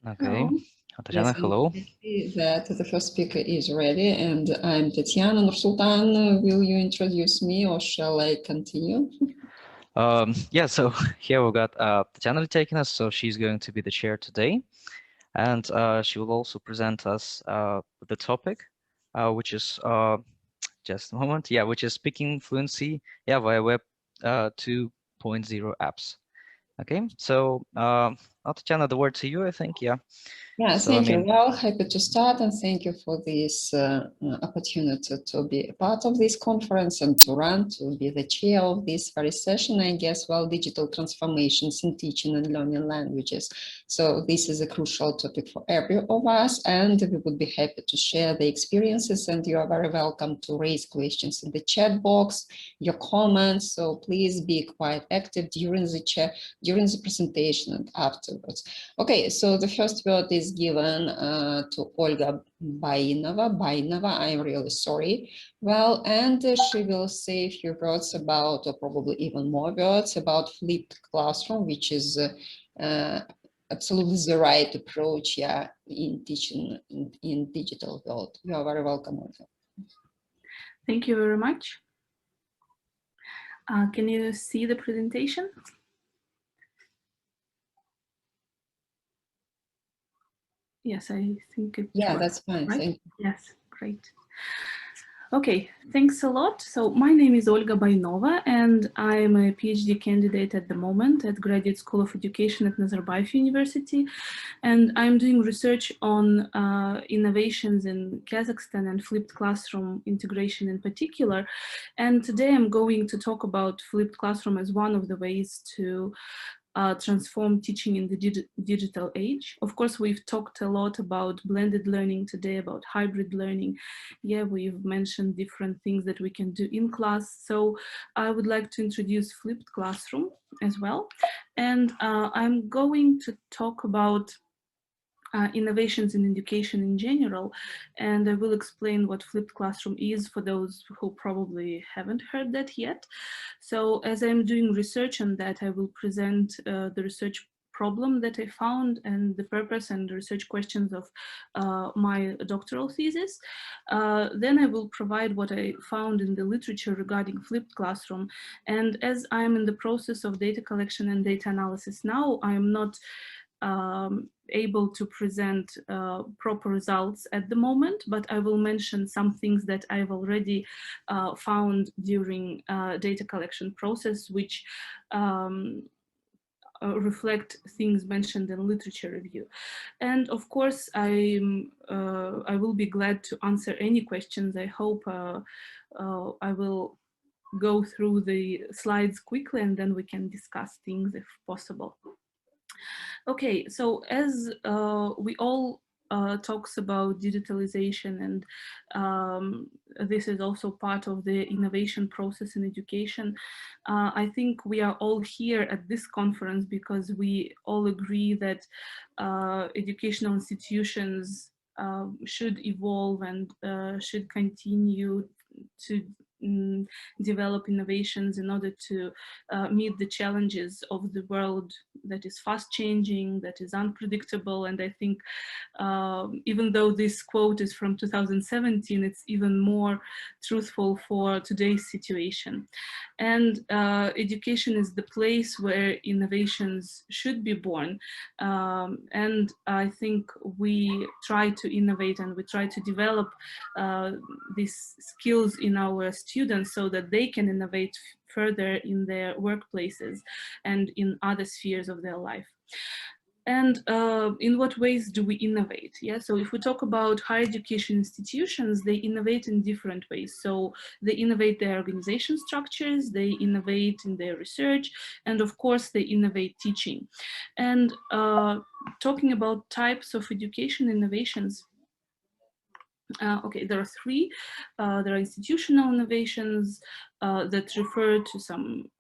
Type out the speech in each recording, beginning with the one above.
Okay. Hello. Tatiana, Yes, hello. I see that the first speaker is ready, and I'm Tatiana Nursultan. Will you introduce me, or shall I continue? Yeah, so here we've got Tatiana taking us, so she's going to be the chair today, and she will also present us with the topic, which is just a moment, yeah, which is speaking fluency, yeah, via Web 2.0 apps. Okay, so Tatiana, the word to you, I think, yeah. Yeah, So I thank you. mean, Well, happy to start, and thank you for this opportunity to be a part of this conference and to be the chair of this very session. I guess, well, digital transformations in teaching and learning languages. So this is a crucial topic for every of us, and we would be happy to share the experiences, and you are very welcome to raise questions in the chat box, your comments. So please be quite active during the chat, during the presentation and afterwards. Okay, so the first word is given to Olga Bainova. I'm really sorry. Well, and she will say a few words about, or probably even more words about flipped classroom, which is absolutely the right approach, yeah, in teaching in digital world. You are very welcome, Olga. Thank you very much. Can you see the presentation? Yes, I think it Yeah, works, that's fine. right? Thank you. Yes, great. Okay, thanks a lot. So my name is Olga Bainova, and I'm a PhD candidate at the moment at Graduate School of Education at Nazarbayev University. And I'm doing research on innovations in Kazakhstan and flipped classroom integration in particular. And today I'm going to talk about flipped classroom as one of the ways to transform teaching in the digital age. Of course, we've talked a lot about blended learning today, about hybrid learning. Yeah, we've mentioned different things that we can do in class. So I would like to introduce flipped classroom as well. And I'm going to talk about innovations in education in general, and I will explain what flipped classroom is for those who probably haven't heard that yet. So as I'm doing research on that, I will present the research problem that I found and the purpose and the research questions of my doctoral thesis. Then I will provide what I found in the literature regarding flipped classroom. And as I'm in the process of data collection and data analysis now, I'm not able to present proper results at the moment, but I will mention some things that I've already found during data collection process, which reflect things mentioned in literature review. And of course, I will be glad to answer any questions. I hope I will go through the slides quickly, and then we can discuss things if possible. Okay, so as we all talks about digitalization, and this is also part of the innovation process in education, I think we are all here at this conference because we all agree that educational institutions should evolve and should continue to develop innovations in order to meet the challenges of the world that is fast changing, that is unpredictable. And I think even though this quote is from 2017, it's even more truthful for today's situation. And education is the place where innovations should be born. And I think we try to innovate and we try to develop these skills in our students so that they can innovate further in their workplaces and in other spheres of their life. And in what ways do we innovate? Yeah, so if we talk about higher education institutions, they innovate in different ways. So they innovate their organization structures, they innovate in their research, and of course they innovate teaching. And talking about types of education innovations, okay, there are three. There are institutional innovations that refer to some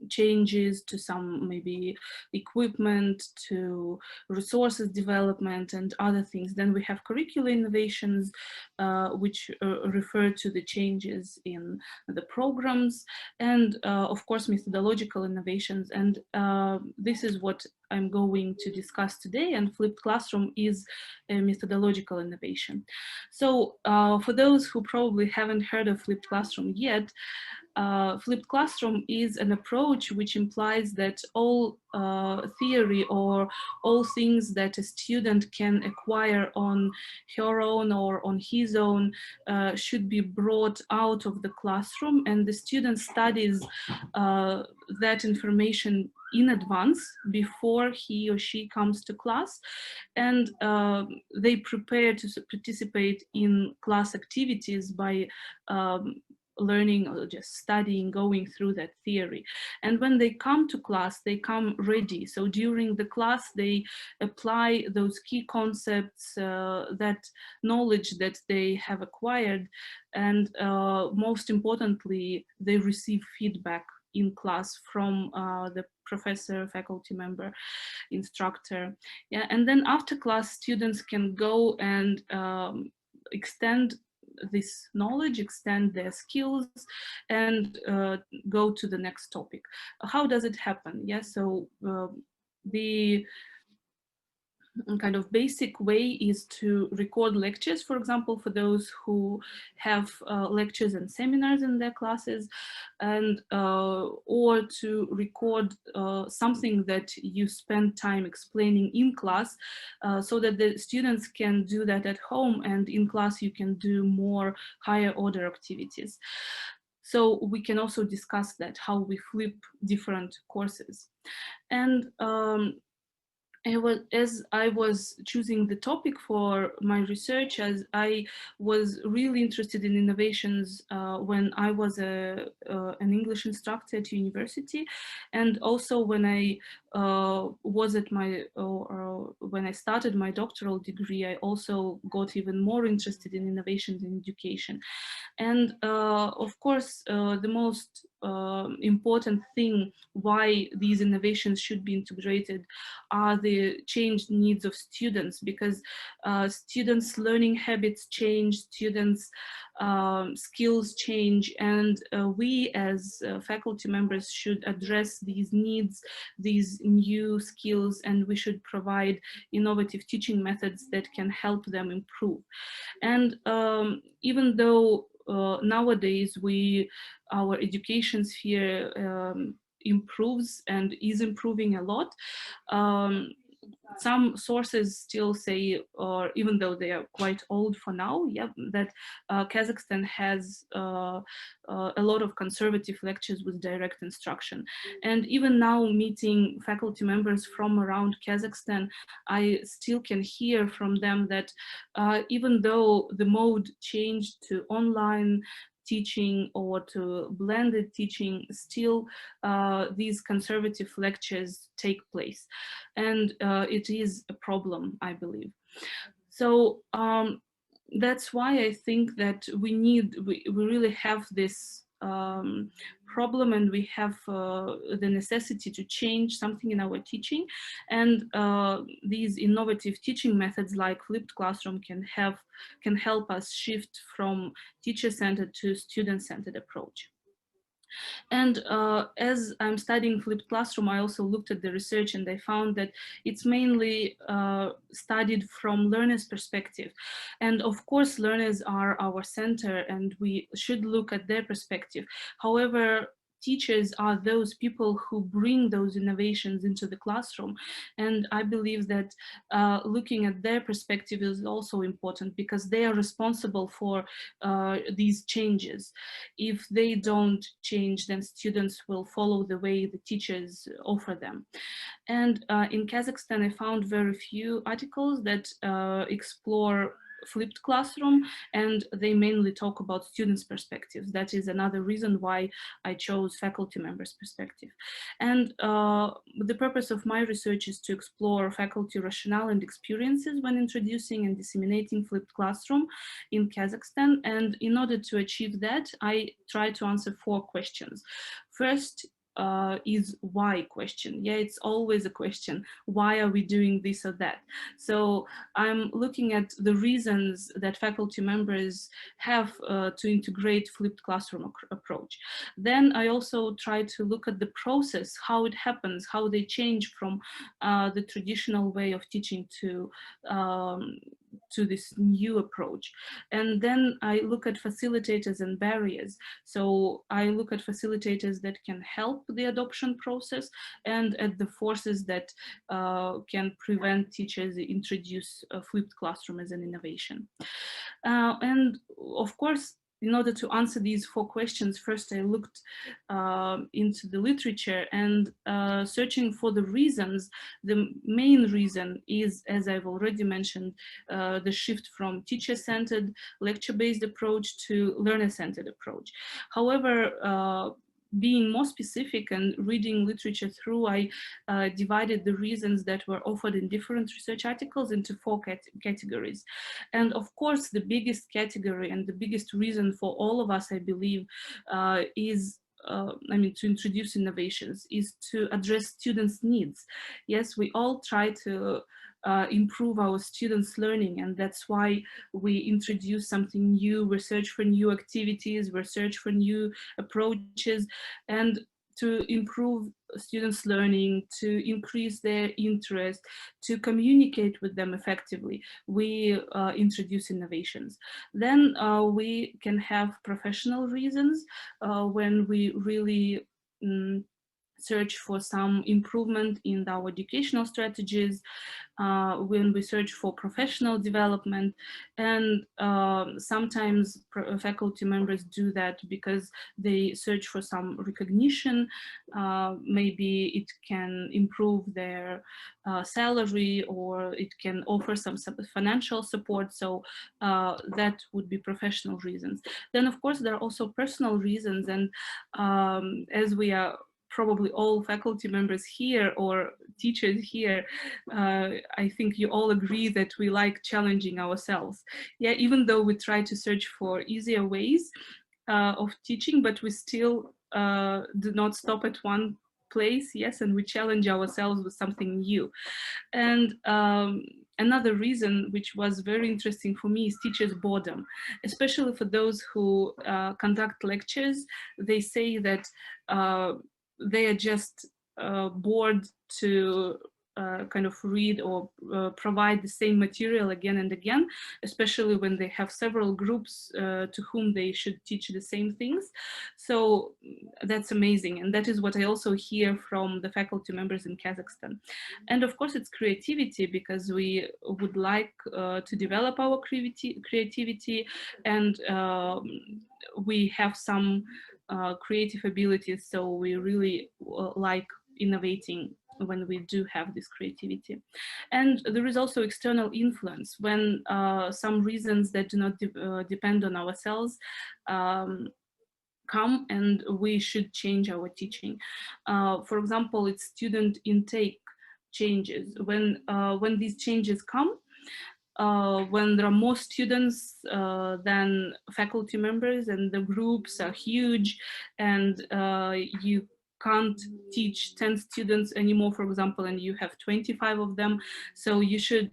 changes to some maybe equipment, to resources development and other things. Then we have curricular innovations, which refer to the changes in the programs, and of course methodological innovations. And this is what I'm going to discuss today, and flipped classroom is a methodological innovation. So for those who probably haven't heard of flipped classroom yet, flipped classroom is an approach which implies that all theory or all things that a student can acquire on her own or on his own should be brought out of the classroom, and the student studies that information in advance before he or she comes to class, and they prepare to participate in class activities by learning or just studying, going through that theory. And when they come to class, they come ready. So during the class, they apply those key concepts, that knowledge that they have acquired, and most importantly, they receive feedback in class from the professor, faculty member, instructor. Yeah, and then after class, students can go and extend this knowledge, extend their skills, and go to the next topic. How does it happen? Yeah, so the kind of basic way is to record lectures, for example, for those who have lectures and seminars in their classes, and or to record something that you spend time explaining in class, so that the students can do that at home, and in class you can do more higher order activities. So we can also discuss that, how we flip different courses. And as I was choosing the topic for my research, as I was really interested in innovations when I was an English instructor at university, and also when I was at my, when I started my doctoral degree, I also got even more interested in innovations in education. And of course, the most important thing why these innovations should be integrated are the changed needs of students, because students' learning habits change, students' skills change, and we as faculty members should address these needs, these new skills, and we should provide innovative teaching methods that can help them improve. And even though nowadays our education sphere improves and is improving a lot, some sources still say, or even though they are quite old for now, yeah, that Kazakhstan has a lot of conservative lectures with direct instruction. And even now, meeting faculty members from around Kazakhstan, I still can hear from them that even though the mode changed to online teaching or to blended teaching, still these conservative lectures take place. And it is a problem, I believe. So that's why I think that we really have this problem, and we have the necessity to change something in our teaching. And these innovative teaching methods like flipped classroom can help us shift from teacher-centered to student-centered approach. And as I'm studying flipped classroom, I also looked at the research, and I found that it's mainly studied from learners' perspective. And of course, learners are our center, and we should look at their perspective. However, teachers are those people who bring those innovations into the classroom. And I believe that looking at their perspective is also important, because they are responsible for these changes. If they don't change, then students will follow the way the teachers offer them. And in Kazakhstan, I found very few articles that explore flipped classroom, and they mainly talk about students' perspectives. That is another reason why I chose faculty members' perspective. And the purpose of my research is to explore faculty rationale and experiences when introducing and disseminating flipped classroom in Kazakhstan. And in order to achieve that, I try to answer 4 questions. First, is why question. Yeah, it's always a question. Why are we doing this or that? So I'm looking at the reasons that faculty members have to integrate flipped classroom approach. Then I also try to look at the process, how it happens, how they change from the traditional way of teaching to this new approach. And then I look at facilitators and barriers. So I look at facilitators that can help the adoption process and at the forces that can prevent teachers introduce a flipped classroom as an innovation. And of course, in order to answer these 4 questions, first I looked into the literature and searching for the reasons. The main reason is, as I've already mentioned, the shift from teacher-centered, lecture-based approach to learner-centered approach. However, being more specific and reading literature through, I divided the reasons that were offered in different research articles into 4 categories. And of course, the biggest category and the biggest reason for all of us, I believe, is to introduce innovations, is to address students' needs. Yes, we all try to improve our students' learning, and that's why we introduce something new, we search for new activities, we search for new approaches, and to improve students' learning, to increase their interest, to communicate with them effectively, we introduce innovations. Then we can have professional reasons when we really search for some improvement in our educational strategies, when we search for professional development, and sometimes faculty members do that because they search for some recognition. Maybe it can improve their salary, or it can offer some financial support. So that would be professional reasons. Then of course there are also personal reasons, and as we are probably all faculty members here or teachers here, I think you all agree that we like challenging ourselves. Yeah, even though we try to search for easier ways of teaching, but we still do not stop at one place, yes, and we challenge ourselves with something new. And another reason, which was very interesting for me, is teachers' boredom, especially for those who conduct lectures. They say that they are just bored to kind of read or provide the same material again and again, especially when they have several groups to whom they should teach the same things. So that's amazing. And that is what I also hear from the faculty members in Kazakhstan. And of course, it's creativity, because we would like to develop our creativity, and we have some creative abilities, so we really like innovating when we do have this creativity. And there is also external influence, when some reasons that do not depend on ourselves come, and we should change our teaching. For example, it's student intake changes. When these changes come, when there are more students than faculty members, and the groups are huge, and you can't teach 10 students anymore, for example, and you have 25 of them, so you should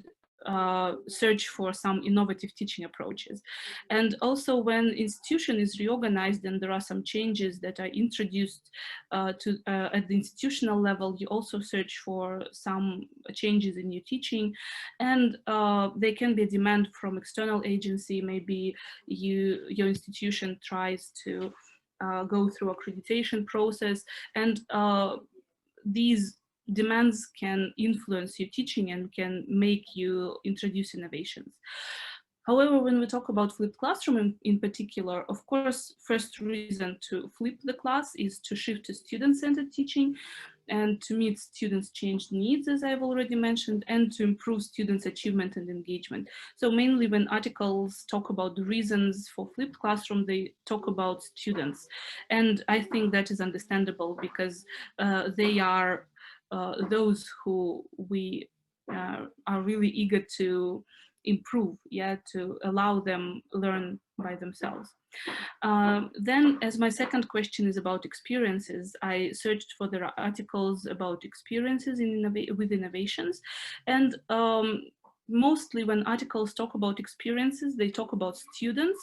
search for some innovative teaching approaches. And also, when institution is reorganized and there are some changes that are introduced at the institutional level, you also search for some changes in your teaching. And there can be a demand from external agency. Maybe your institution tries to go through accreditation process, and these demands can influence your teaching and can make you introduce innovations. However, when we talk about flipped classroom in particular, of course, first reason to flip the class is to shift to student-centered teaching and to meet students' changed needs, as I've already mentioned, and to improve students' achievement and engagement. So mainly when articles talk about the reasons for flipped classroom, they talk about students. And I think that is understandable, because they are those who we are really eager to improve, yeah, to allow them learn by themselves. Then, as my second question is about experiences, I searched for the articles about experiences with innovations, and mostly when articles talk about experiences, they talk about students,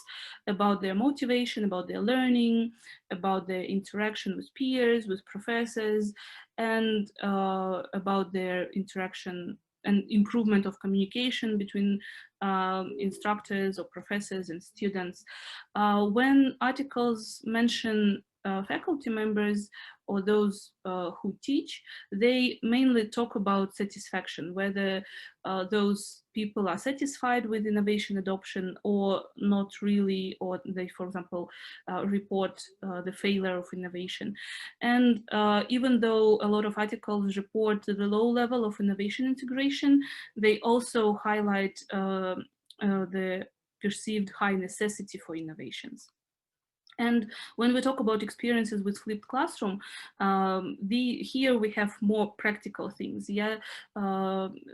about their motivation, about their learning, about their interaction with peers, with professors, and about their interaction and improvement of communication between instructors or professors and students. When articles mention faculty members or those who teach, they mainly talk about satisfaction, whether those people are satisfied with innovation adoption or not really, or they, for example, report the failure of innovation. And even though a lot of articles report the low level of innovation integration, they also highlight the perceived high necessity for innovations. And when we talk about experiences with flipped classroom, here we have more practical things. Yeah,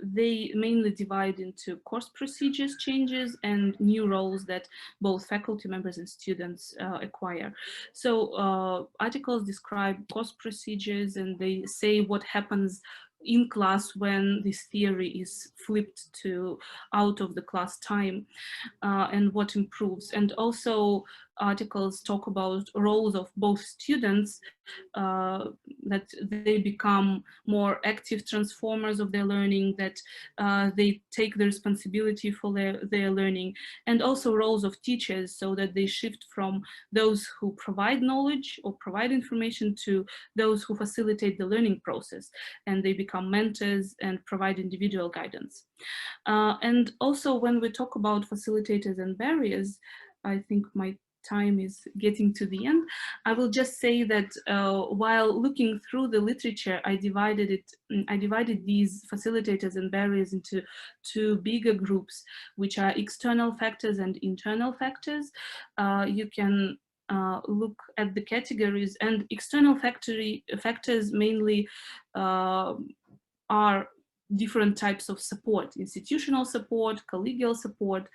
they mainly divide into course procedures changes and new roles that both faculty members and students acquire. So articles describe course procedures, and they say what happens in class when this theory is flipped to out of the class time, and what improves. And also articles talk about roles of both students, that they become more active transformers of their learning, that they take the responsibility for their learning, and also roles of teachers, so that they shift from those who provide knowledge or provide information to those who facilitate the learning process, and they become mentors and provide individual guidance. And also when we talk about facilitators and barriers, I think my time is getting to the end. I will just say that while looking through the literature, I divided these facilitators and barriers into two bigger groups, which are external factors and internal factors. You can look at the categories, and external factors mainly are different types of support: institutional support, collegial support,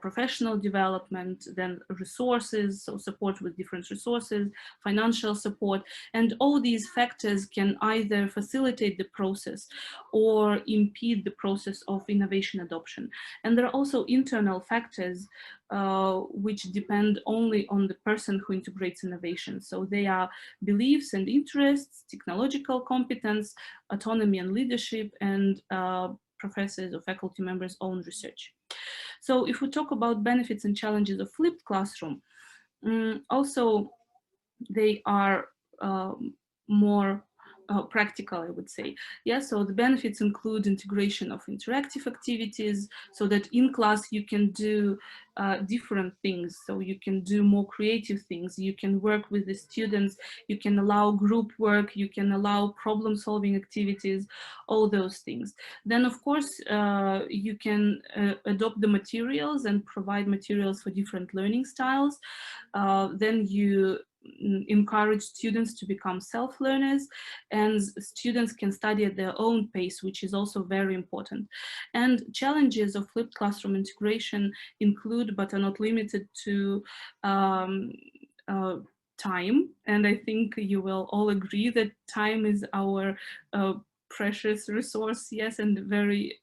professional development, then resources, so support with different resources, financial support. And all these factors can either facilitate the process or impede the process of innovation adoption. And there are also internal factors which depend only on the person who integrates innovation. So they are beliefs and interests, technological competence, autonomy and leadership, and professors or faculty members' own research. So if we talk about benefits and challenges of flipped classroom, also they are more practical, I would say. Yeah, so the benefits include integration of interactive activities, so that in class you can do different things. So you can do more creative things, you can work with the students, you can allow group work, you can allow problem solving activities, all those things. Then of course you can adopt the materials and provide materials for different learning styles. Then you encourage students to become self-learners, and students can study at their own pace, which is also very important. And challenges of flipped classroom integration include, but are not limited to, time. And I think you will all agree that time is our precious resource, yes, and very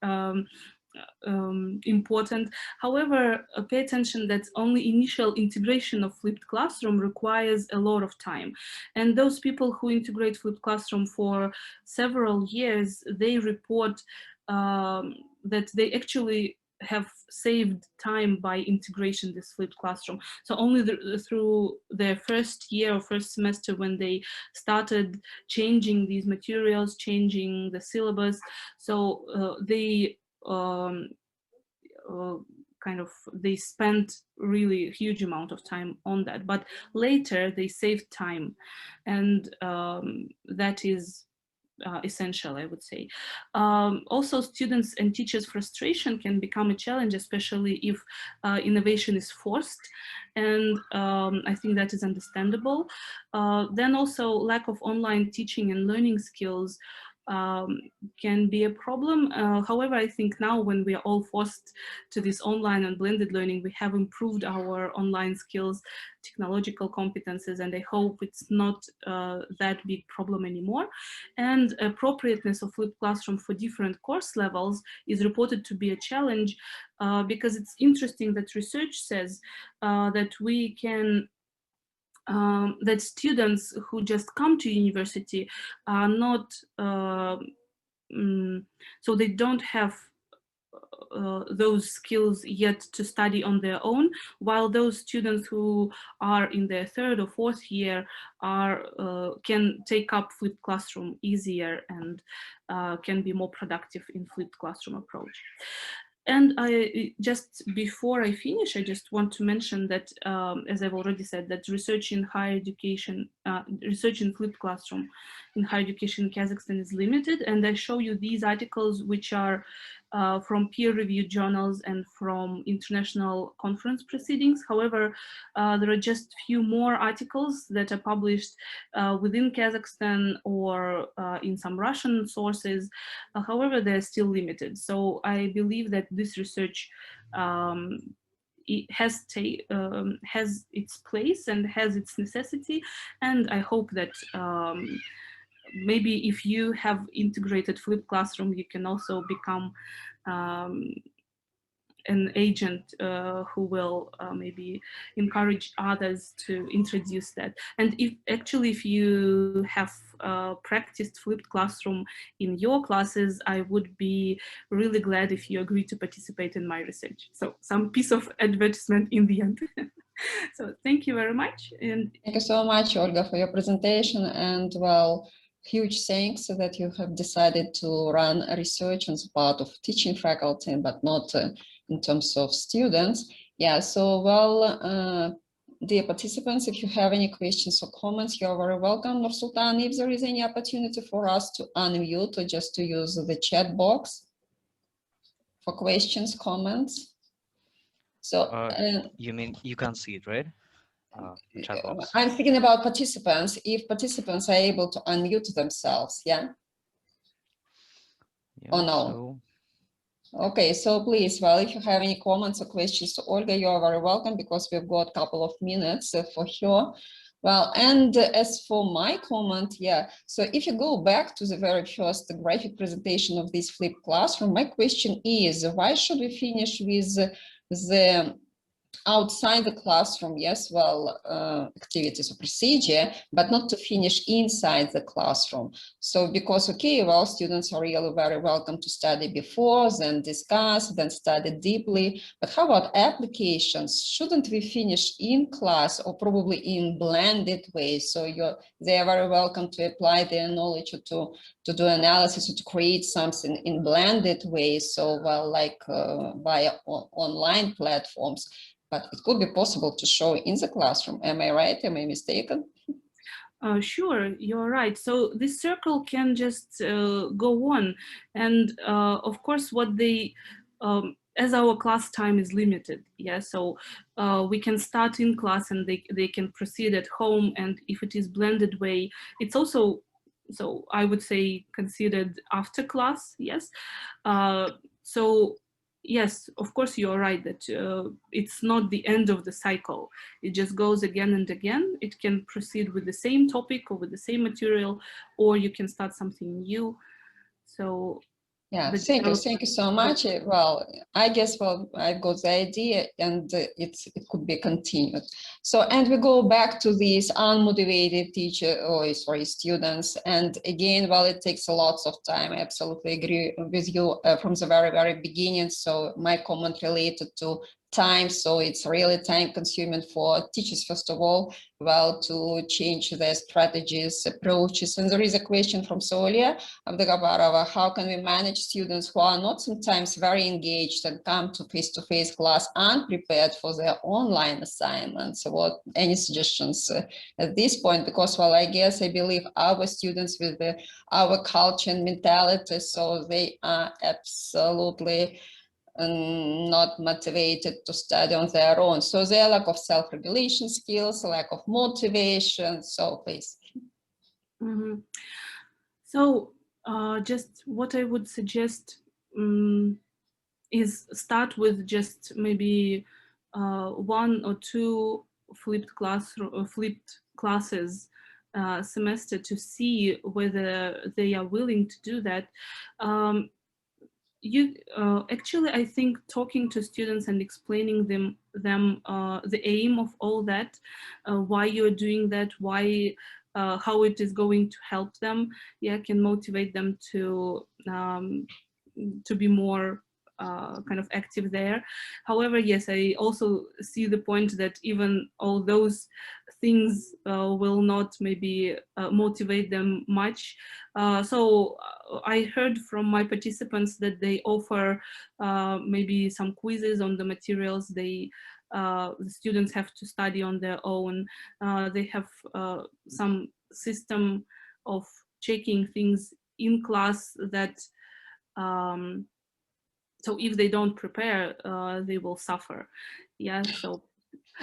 important. However, pay attention that only initial integration of flipped classroom requires a lot of time. And those people who integrate flipped classroom for several years, they report that they actually have saved time by integration this flipped classroom. So only through their first year or first semester, when they started changing these materials, changing the syllabus, so they they spent really a huge amount of time on that, but later they saved time, and that is essential, I would say. Also, students and teachers' frustration can become a challenge, especially if innovation is forced, and I think that is understandable. Then also lack of online teaching and learning skills can be a problem. However, I think now when we are all forced to this online and blended learning, we have improved our online skills, technological competences, and I hope it's not that big problem anymore. And appropriateness of flipped classroom for different course levels is reported to be a challenge because it's interesting that research says that we can that students who just come to university are not, so they don't have those skills yet to study on their own, while those students who are in their third or fourth year are can take up flipped classroom easier and can be more productive in flipped classroom approach. And I just before I finish, I just want to mention that, as I've already said, that research in higher education, research in flipped classroom in higher education in Kazakhstan is limited. And I show you these articles, which are from peer-reviewed journals and from international conference proceedings. However, there are just few more articles that are published within Kazakhstan or in some Russian sources. However, they're still limited. So I believe that this research it has its place and has its necessity, and I hope that maybe if you have integrated flipped classroom, you can also become an agent who will maybe encourage others to introduce that. And if you have practiced flipped classroom in your classes, I would be really glad if you agree to participate in my research. So some piece of advertisement in the end. So thank you very much. And thank you so much, Olga, for your presentation, and well, huge thanks that you have decided to run a research as part of teaching faculty, but not in terms of students. Yeah, so well, dear participants, if you have any questions or comments, you're very welcome. Nursultan, if there is any opportunity for us to unmute or just to use the chat box for questions, comments. So you mean you can't see it, right? Chat box. I'm thinking about participants, if participants are able to unmute themselves, yeah? Or no? So... Okay, so please, well, if you have any comments or questions to Olga, you are very welcome, because we've got a couple of minutes for her. Well, and as for my comment, yeah, so if you go back to the very first graphic presentation of this flipped classroom, my question is, why should we finish with the outside the classroom, yes, well, activities or procedure, but not to finish inside the classroom? So because, okay, well, students are really very welcome to study before, then discuss, then study deeply, but how about applications? Shouldn't we finish in class, or probably in blended ways? So they are very welcome to apply their knowledge to do analysis or to create something in blended ways, so well, like via online platforms. But it could be possible to show in the classroom. Am I right? Am I mistaken? Sure, you're right. So this circle can just go on. And of course, what they, as our class time is limited, yeah, so we can start in class and they can proceed at home. And if it is blended way, it's also, so I would say, considered after class, yes. So yes, of course, you're right that it's not the end of the cycle. It just goes again and again. It can proceed with the same topic or with the same material, or you can start something new. So yeah, thank you so much. Well, I guess, well, I've got the idea, and it could be continued. So, and we go back to these unmotivated students. And again, well, it takes a lot of time. I absolutely agree with you from the very, very beginning. So my comment related to time. So it's really time consuming for teachers, first of all, well, to change their strategies, approaches. And there is a question from Solia Abdegabarova: how can we manage students who are not sometimes very engaged and come to face-to-face class unprepared for their online assignments? What, any suggestions at this point? Because, well, I believe our students with our culture and mentality, so they are absolutely not motivated to study on their own. So their lack of self-regulation skills, lack of motivation. So please. Mm-hmm. So Just what I would suggest is start with just maybe 1 or 2 flipped classes semester to see whether they are willing to do that. Actually, I think talking to students and explaining them the aim of all that, why you're doing that, why how it is going to help them, yeah, can motivate them to be more kind of active there. However, yes, I also see the point that even all those things will not maybe motivate them much. So I heard from my participants that they offer maybe some quizzes on the materials the students have to study on their own. They have some system of checking things in class that so if they don't prepare, they will suffer. Yeah,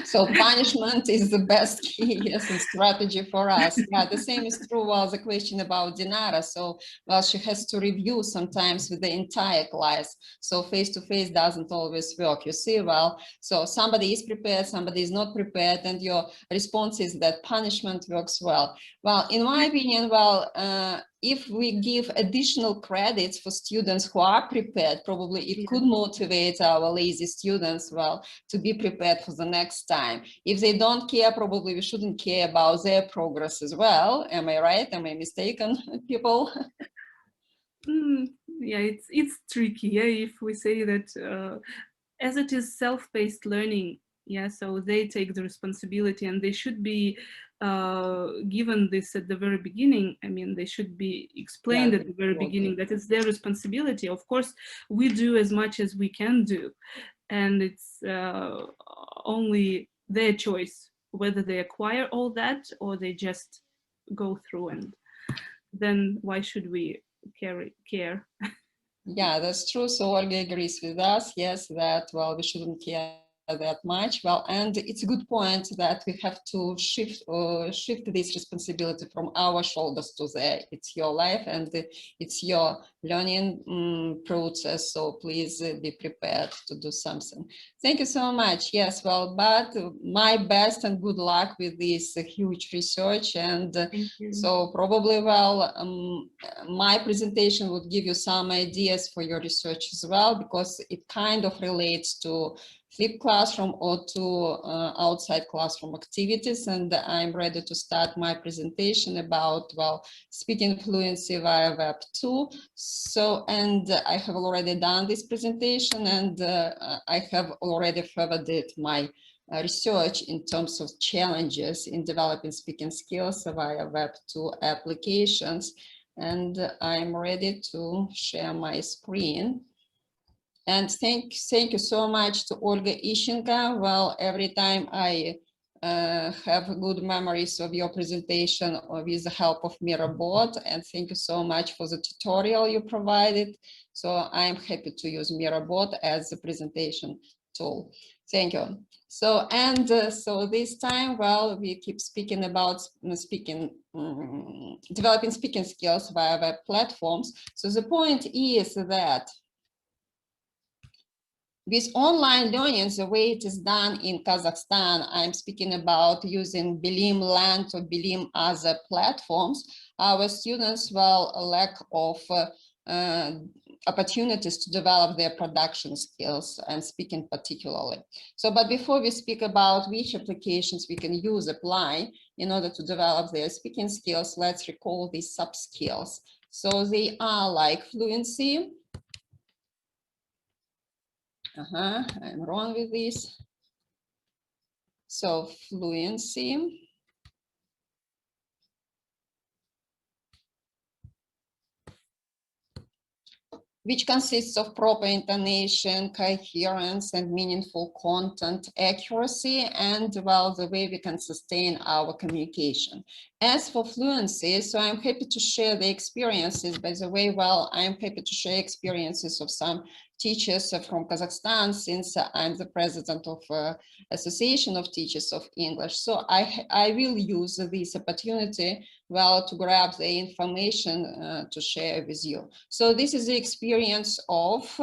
so punishment is the best key, yes, and strategy for us. Yeah, the same is true. Well, the question about Dinara. So, well, she has to review sometimes with the entire class. So face-to-face doesn't always work. You see, well, so somebody is prepared, somebody is not prepared, and your response is that punishment works well. Well, in my opinion, well, if we give additional credits for students who are prepared, probably it could motivate our lazy students, well, to be prepared for the next time. If they don't care, probably we shouldn't care about their progress as well. Am I right? Am I mistaken, people? Yeah, it's tricky. Yeah, if we say that as it is self-paced learning, yeah, so they take the responsibility and they should be given this at the very beginning. I mean, they should be explained at the very beginning that it's their responsibility. Of course, we do as much as we can do, and it's only their choice whether they acquire all that or they just go through, and then why should we care? Yeah, that's true. So Olga agrees with us. Yes, that, well, we shouldn't care that much. Well, and it's a good point that we have to shift this responsibility from our shoulders to there. It's your life and it's your learning process. So please be prepared to do something. Thank you so much. Yes, well, but my best and good luck with this huge research. And so probably, well, my presentation would give you some ideas for your research as well, because it kind of relates to flipped classroom or to outside classroom activities. And I'm ready to start my presentation about, well, speaking fluency via Web 2. So, and I have already done this presentation, and I have already forwarded my research in terms of challenges in developing speaking skills via Web 2 applications. And I'm ready to share my screen. And thank you so much to Olga Ishenka. Well, every time I have good memories of your presentation with the help of Mirrorbot, and thank you so much for the tutorial you provided. So I'm happy to use Mirrorbot as a presentation tool. Thank you. So, and so this time, well, we keep speaking about developing speaking skills via web platforms. So the point is that with online learning, the way it is done in Kazakhstan, I'm speaking about using Bilim Land or Bilim other platforms, our students will lack of opportunities to develop their production skills and speaking particularly. So, but before we speak about which applications we can use, apply in order to develop their speaking skills, let's recall these subskills. So they are like fluency. I'm wrong with this. So fluency. Which consists of proper intonation, coherence, and meaningful content accuracy, and, well, the way we can sustain our communication. As for fluency, so I'm happy to share the experiences. By the way, well, I'm happy to share experiences of some teachers from Kazakhstan, since I'm the president of Association of Teachers of English. So I will use this opportunity, well, to grab the information to share with you. So this is the experience of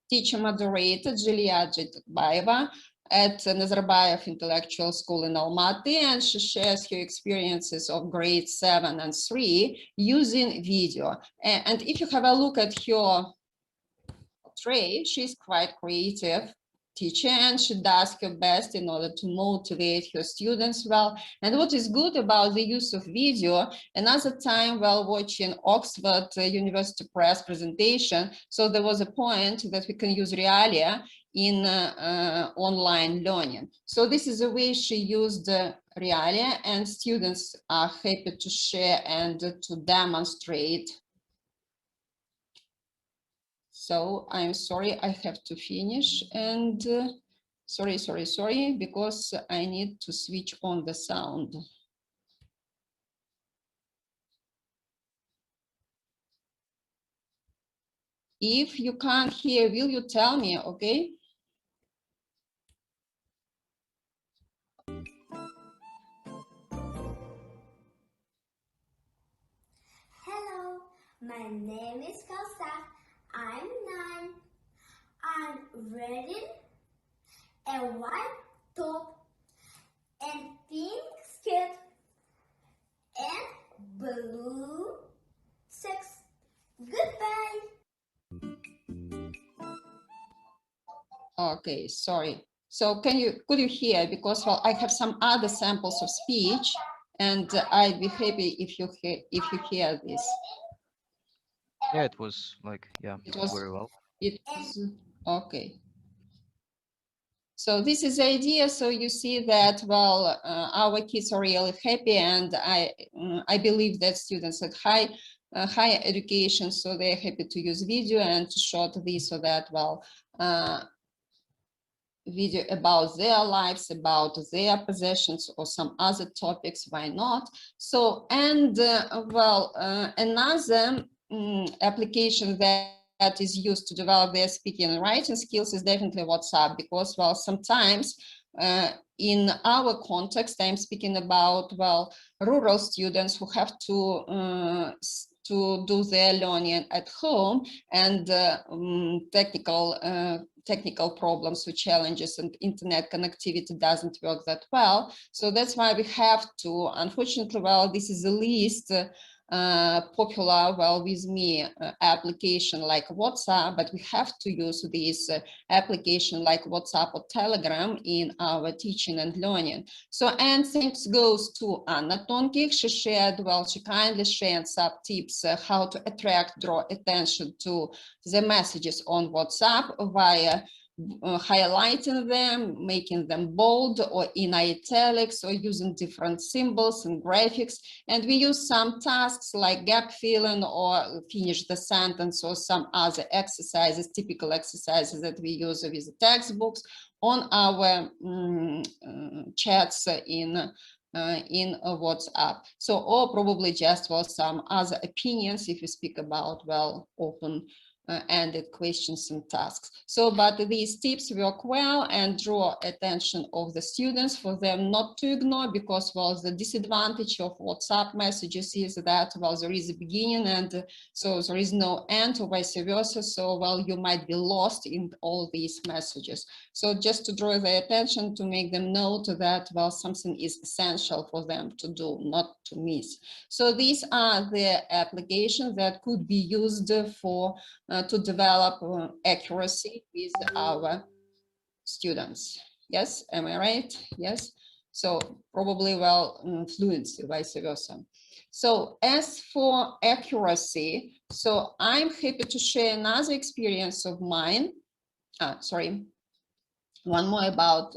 teacher moderator Julia Jitbaeva at Nazarbayev Intellectual School in Almaty, and she shares her experiences of grade 7 and 3 using video. And if you have a look at her tray, she's quite creative teacher, and she does her best in order to motivate her students well. And what is good about the use of video, another time while watching Oxford University Press presentation, so there was a point that we can use Realia in online learning. So this is the way she used Realia, and students are happy to share and to demonstrate. So I'm sorry, I have to finish, and sorry, because I need to switch on the sound. If you can't hear, will you tell me, okay? Hello, my name is Kawsar. I'm 9. I'm wearing a white top and pink skirt and blue socks. Goodbye. Okay, sorry. So could you hear? Because well, I have some other samples of speech, and I'd be happy if you hear this. Yeah, it was like, yeah, It was very well. It was okay. So this is the idea. So you see that, well, our kids are really happy, and I believe that students at higher education, so they're happy to use video and to short this or that, well, video about their lives, about their possessions, or some other topics. Why not? So, and another application that is used to develop their speaking and writing skills is definitely WhatsApp, because, well, sometimes in our context, I'm speaking about, well, rural students who have to do their learning at home, and technical problems or challenges, and internet connectivity doesn't work that well. So that's why we have to, unfortunately, well, this is the least popular, well, with me, application like WhatsApp, but we have to use this application like WhatsApp or Telegram in our teaching and learning. So, and thanks goes to Anna Tonkik. She shared, well, she kindly shared some tips how to draw attention to the messages on WhatsApp via highlighting them, making them bold or in italics, or using different symbols and graphics. And we use some tasks like gap filling or finish the sentence, or some other exercises, typical exercises that we use with the textbooks on our chats in WhatsApp. So, or probably just, well, some other opinions if you speak about, well, open ended questions and tasks. So, but these tips work well and draw attention of the students for them not to ignore, because, well, the disadvantage of WhatsApp messages is that, well, there is a beginning, and so there is no end, or vice versa. So, well, you might be lost in all these messages. So just to draw their attention, to make them note that, well, something is essential for them to do, not to miss. So these are the applications that could be used for to develop accuracy with our students. Yes, am I right? Yes. So probably, well, fluency, vice versa. So as for accuracy, so I'm happy to share another experience of mine. One more about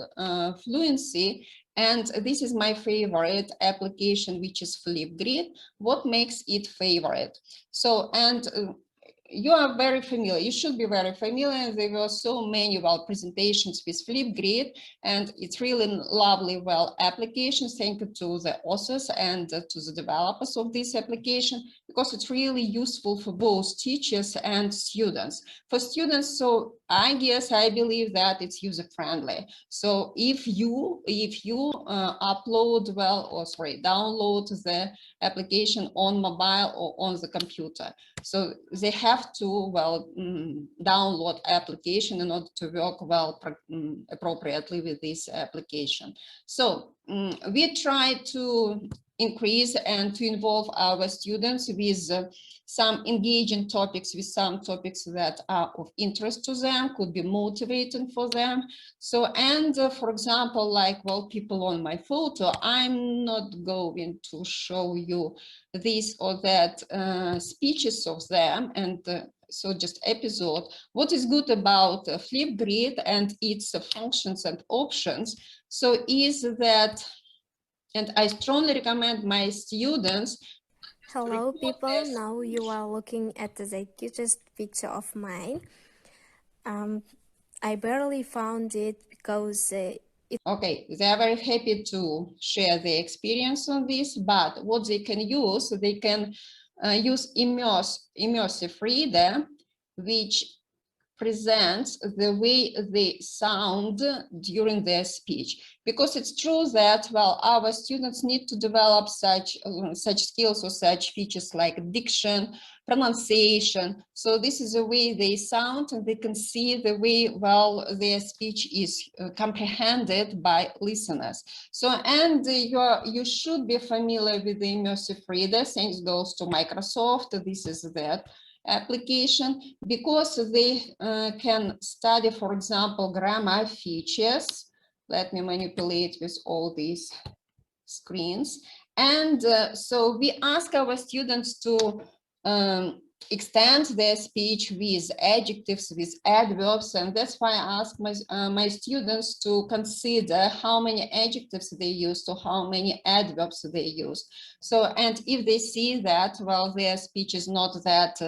fluency. And this is my favorite application, which is Flipgrid. What makes it favorite? So, and you are very familiar, you should be very familiar. There were so many presentations with Flipgrid, and it's really lovely application. Thank you to the authors and to the developers of this application, because it's really useful for both teachers and students. For students, so I believe that it's user friendly. So if you upload download the application on mobile or on the computer, so they have to download application in order to work appropriately with this application. So we try to increase and to involve our students with some engaging topics, with some topics that are of interest to them, could be motivating for them. So, and for example, like, people on my photo, I'm not going to show you this or that speeches of them, and so just episode. What is good about Flipgrid and its functions and options, so is that, and I strongly recommend my students. Hello people, now you are looking at the cutest picture of mine. I barely found it because okay, they are very happy to share their experience on this, but what they can use use immersive reader, which presents the way they sound during their speech, because it's true that our students need to develop such skills or such features like diction, pronunciation. So this is the way they sound, and they can see the way their speech is comprehended by listeners. So, and you should be familiar with the immersive reader. Thanks goes to Microsoft. This is that application, because they can study, for example, grammar features. Let me manipulate with all these screens. And so we ask our students to extend their speech with adjectives, with adverbs, and that's why I ask my students to consider how many adjectives they use to how many adverbs they use. So, and if they see that, their speech is not that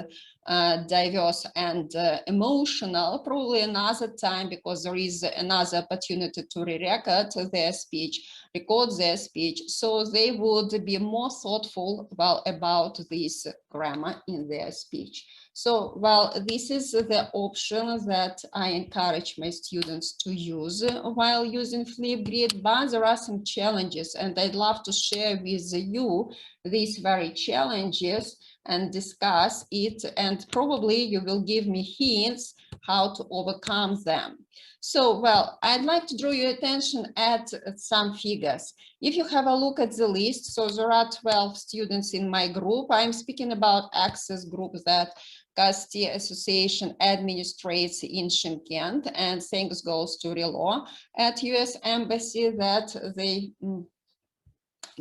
diverse and emotional, probably another time, because there is another opportunity to re-record their speech, record their speech, so they would be more thoughtful about this grammar in their speech. So, this is the option that I encourage my students to use while using Flipgrid, but there are some challenges, and I'd love to share with you these very challenges and discuss it, and probably you will give me hints how to overcome them. So, I'd like to draw your attention at some figures. If you have a look at the list, so there are 12 students in my group. I'm speaking about access group that Casti Association administrates in Shymkent, and thanks goes to Relo at US Embassy that they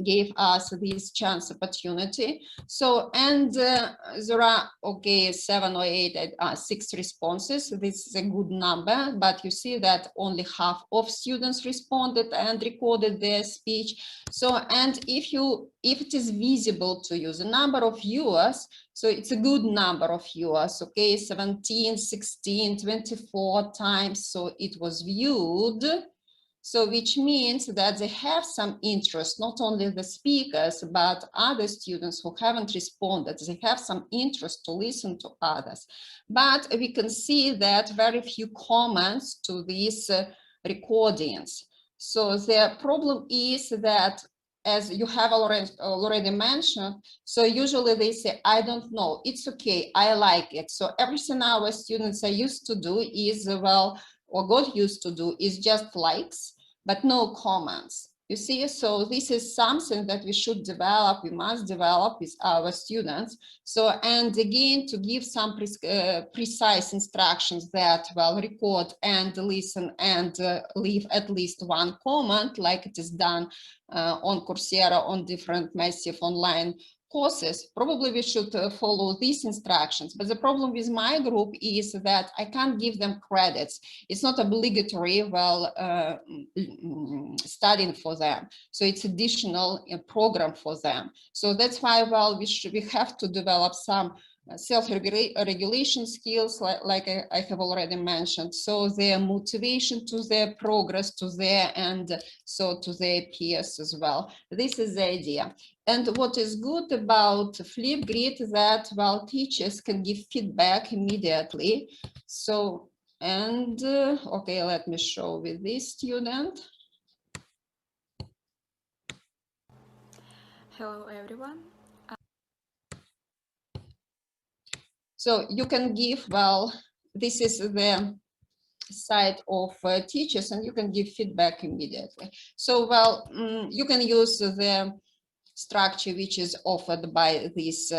gave us this chance opportunity. So, and there are 7 or 8 6 responses. This is a good number, but you see that only half of students responded and recorded their speech. So, and if it is visible to you, the number of viewers, so it's a good number of viewers, 17, 16, 24 times, so it was viewed. So, which means that they have some interest, not only the speakers, but other students who haven't responded. They have some interest to listen to others. But we can see that very few comments to these recordings. So the problem is that, as you have already mentioned, so usually they say, I don't know, it's okay, I like it. So everything our students are used to do is, or got used to do, is just likes, but no comments. You see, so this is something that we should develop, we must develop with our students. So, and again, to give some precise instructions that, record and listen and leave at least one comment, like it is done on Coursera, on different massive online courses. Probably we should follow these instructions. But the problem with my group is that I can't give them credits. It's not obligatory studying for them. So it's additional program for them. So that's why we have to develop some self-regulation skills, like I have already mentioned. So their motivation to their progress, to their and so to their peers as well. This is the idea. And what is good about Flipgrid that, well, teachers can give feedback immediately. So, and okay, let me show with this student. Hello everyone. So you can give, well, this is the side of teachers, and you can give feedback immediately. So, well, you can use the structure which is offered by this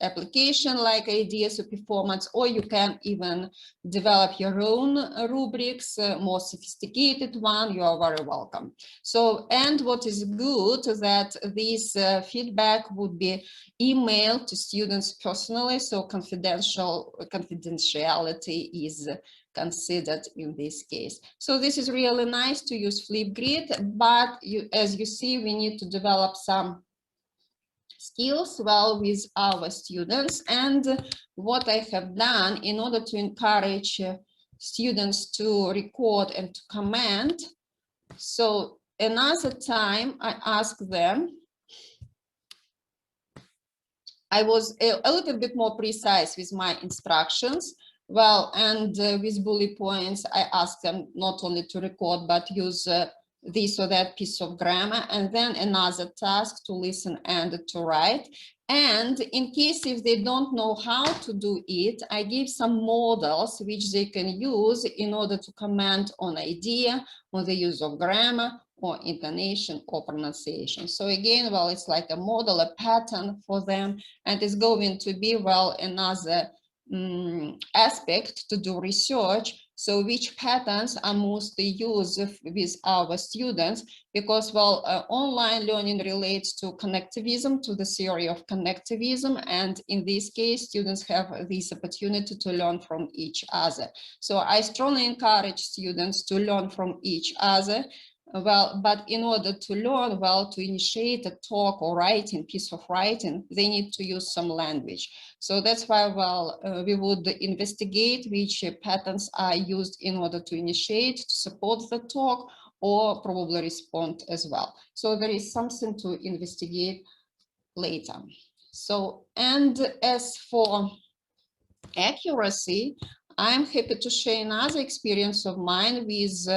application, like ideas of performance, or you can even develop your own rubrics, more sophisticated one. You are very welcome. So, and what is good that this feedback would be emailed to students personally, so confidentiality is considered in this case. So this is really nice to use Flipgrid, but as you see, we need to develop some skills well with our students. And what I have done in order to encourage students to record and to comment. So another time I asked them, I was a little bit more precise with my instructions. Well, and with bullet points, I asked them not only to record, but use this or that piece of grammar, and then another task to listen and to write. And in case if they don't know how to do it, I give some models which they can use in order to comment on idea, on the use of grammar, or intonation or pronunciation. So again, well, it's like a model, a pattern for them, and it's going to be, well, another aspect to do research. So which patterns are mostly used with our students, because, well, online learning relates to connectivism, to the theory of connectivism. And in this case, students have this opportunity to learn from each other. So I strongly encourage students to learn from each other. Well, but in order to learn, well, to initiate a talk or writing, piece of writing, they need to use some language. So that's why, well, we would investigate which patterns are used in order to initiate, to support the talk, or probably respond as well. So there is something to investigate later. So, and as for accuracy, I'm happy to share another experience of mine with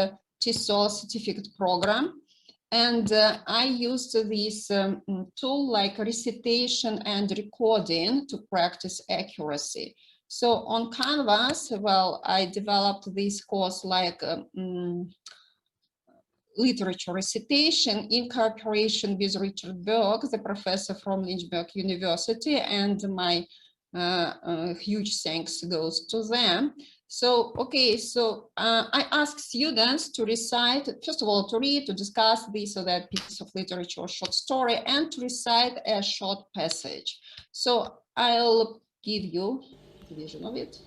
TESOL certificate program. And I used this tool like recitation and recording to practice accuracy. So on Canvas, well, I developed this course like literature recitation in cooperation with Richard Berg, the professor from Lynchburg University, and my huge thanks goes to them. So, okay, so I ask students to recite, first of all, to read, to discuss this or that piece of literature or short story, and to recite a short passage. So I'll give you a vision of it.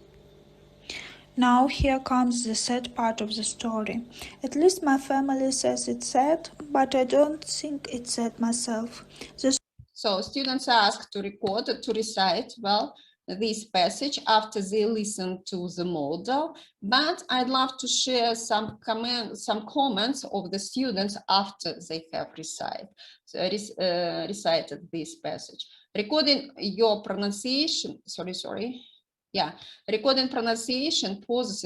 Now here comes the sad part of the story. At least my family says it's sad, but I don't think it's sad myself. So students are asked to record, to recite, well, this passage after they listen to the model, but I'd love to share some comments of the students after they have recited this passage. Recording your pronunciation, recording pronunciation, pauses,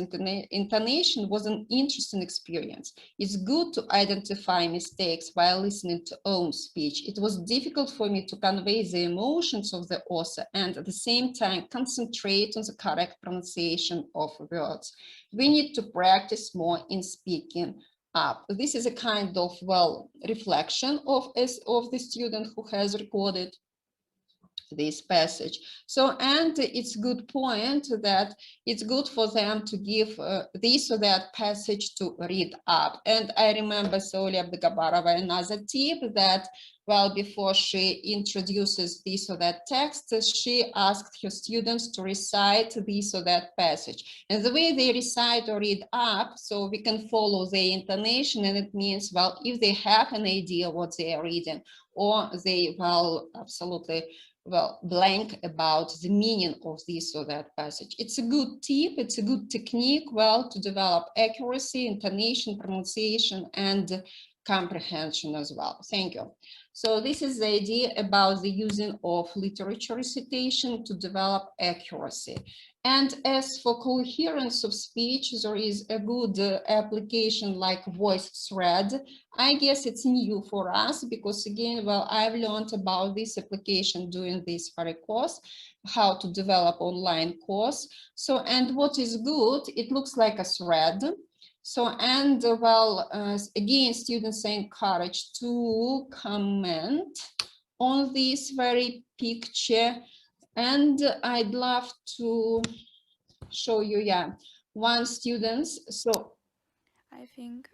intonation was an interesting experience. It's good to identify mistakes while listening to own speech. It was difficult for me to convey the emotions of the author and at the same time concentrate on the correct pronunciation of words. We need to practice more in speaking up. This is a kind of, well, reflection of the student who has recorded this passage. So, and it's good point that it's good for them to give this or that passage to read up. And I remember Solia Abdegabarova, another tip that, well, before she introduces this or that text, she asked her students to recite this or that passage. And the way they recite or read up, so we can follow their intonation, and it means, well, if they have an idea what they are reading, or they, well, absolutely well, blank about the meaning of this or that passage. It's a good tip, it's a good technique, well, to develop accuracy, intonation, pronunciation, and comprehension as well. Thank you. So this is the idea about the using of literature recitation to develop accuracy. And as for coherence of speech, there is a good application like voice thread. I guess it's new for us because again, well, I've learned about this application during this very course, how to develop online course. So, and what is good, it looks like a thread. So, and well, again, students are encouraged to comment on this very picture. And I'd love to show you, yeah, one student. So I think.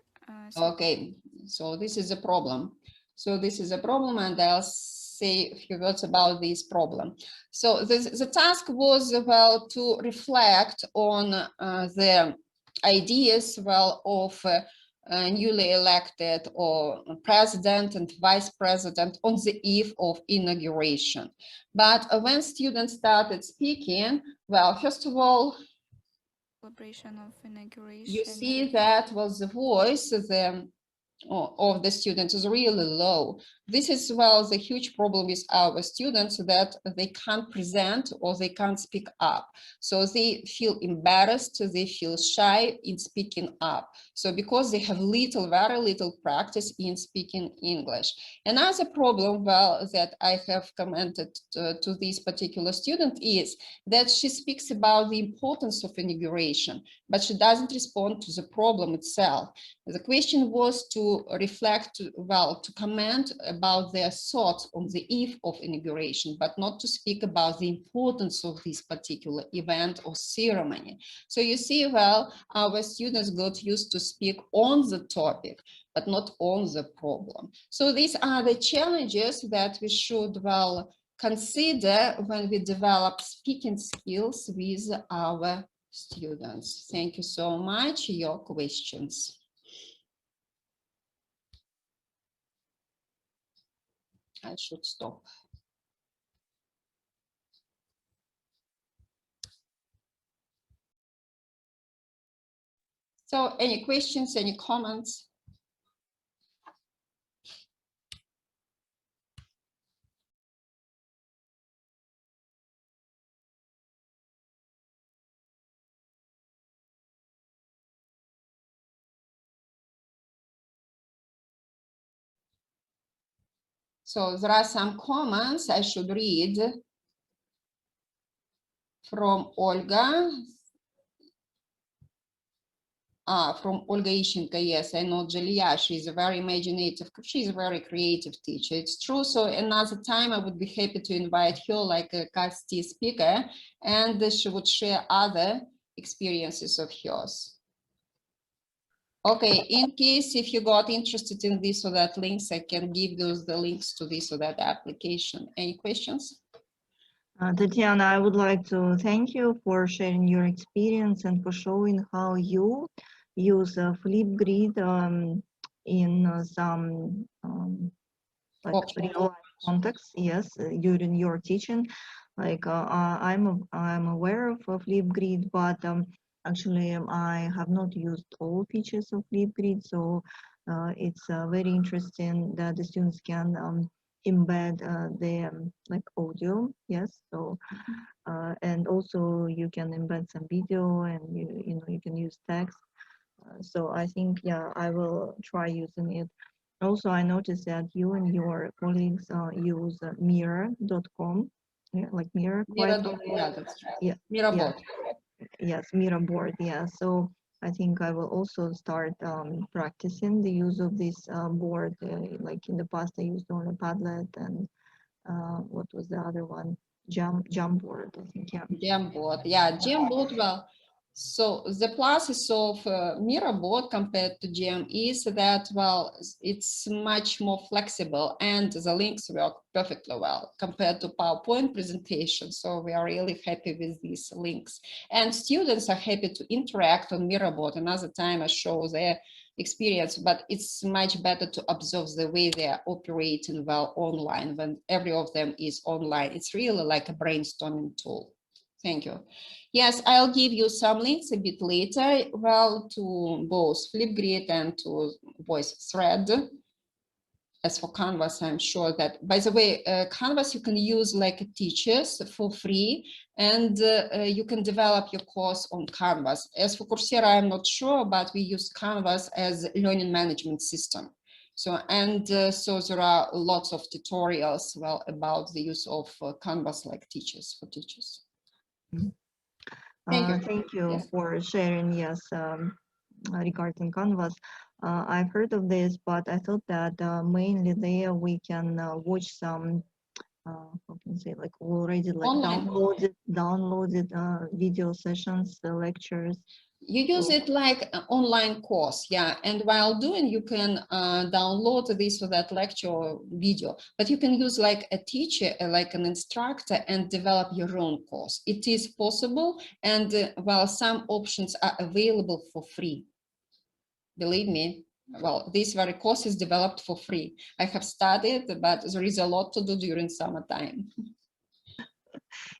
Okay, so this is a problem. So this is a problem, and I'll say a few words about this problem. So the task was, well, to reflect on the ideas, well, of newly elected or president and vice president on the eve of inauguration. But when students started speaking, well, first of all, Celebration of inauguration. you see that was the voice of the students is really low. This is, well, the huge problem with our students, that they can't present or they can't speak up. So they feel embarrassed, they feel shy in speaking up. So because they have little, very little practice in speaking English. Another problem, well, that I have commented to this particular student is that she speaks about the importance of inauguration, but she doesn't respond to the problem itself. The question was to reflect, well, to comment about their thoughts on the eve of inauguration, but not to speak about the importance of this particular event or ceremony. So you see, well, our students got used to speak on the topic, but not on the problem. So these are the challenges that we should, well, consider when we develop speaking skills with our students. Thank you so much. Your questions. I should stop. So any questions, any comments? So there are some comments I should read from Olga. From Olga Ishenko, yes, I know Julia, she's a very imaginative, she's a very creative teacher. It's true. So another time I would be happy to invite her like a guest speaker, and she would share other experiences of hers. Okay, in case if you got interested in this or that links, I can give those the links to this or that application. Any questions? Tatiana, I would like to thank you for sharing your experience and for showing how you use Flipgrid in some like real life context. Yes, during your teaching. Like I'm aware of Flipgrid, but actually I have not used all features of Flipgrid. So it's very interesting that the students can embed the like audio, yes. So and also you can embed some video, and you know you can use text. So I think, yeah, I will try using it. Also, I noticed that you and your colleagues use mirror.com, yeah, like mirror. Yeah, that's right. Yeah, Mirror. Yes, mirror board. Yeah. So I think I will also start practicing the use of this board. Like in the past, I used only Padlet, and what was the other one? Jamboard, I think. Yeah. Jamboard. Yeah, Jamboard. Well, so the pluses of Mirrorboard compared to Jam is that, well, it's much more flexible and the links work perfectly well compared to PowerPoint presentation. So we are really happy with these links. And students are happy to interact on Mirrorboard. Another time I show their experience, but it's much better to observe the way they are operating well online when every of them is online. It's really like a brainstorming tool. Thank you. Yes, I'll give you some links a bit later, well, to both Flipgrid and to voice thread. As for Canvas, I'm sure that, by the way, Canvas you can use like teachers for free, and you can develop your course on Canvas. As for Coursera, I'm not sure, but we use Canvas as a learning management system. So, and so there are lots of tutorials, well, about the use of Canvas like teachers, for teachers. Thank you Yes. for sharing, yes, regarding Canvas. I've heard of this, but I thought that mainly there we can watch some, how can I say, like already like Online. downloaded video sessions, lectures. You use it like an online course, yeah. And while doing, you can download this or that lecture or video, but you can use like a teacher, like an instructor, and develop your own course. It is possible, and while some options are available for free, believe me, well, this very course is developed for free. I have studied, but there is a lot to do during summertime.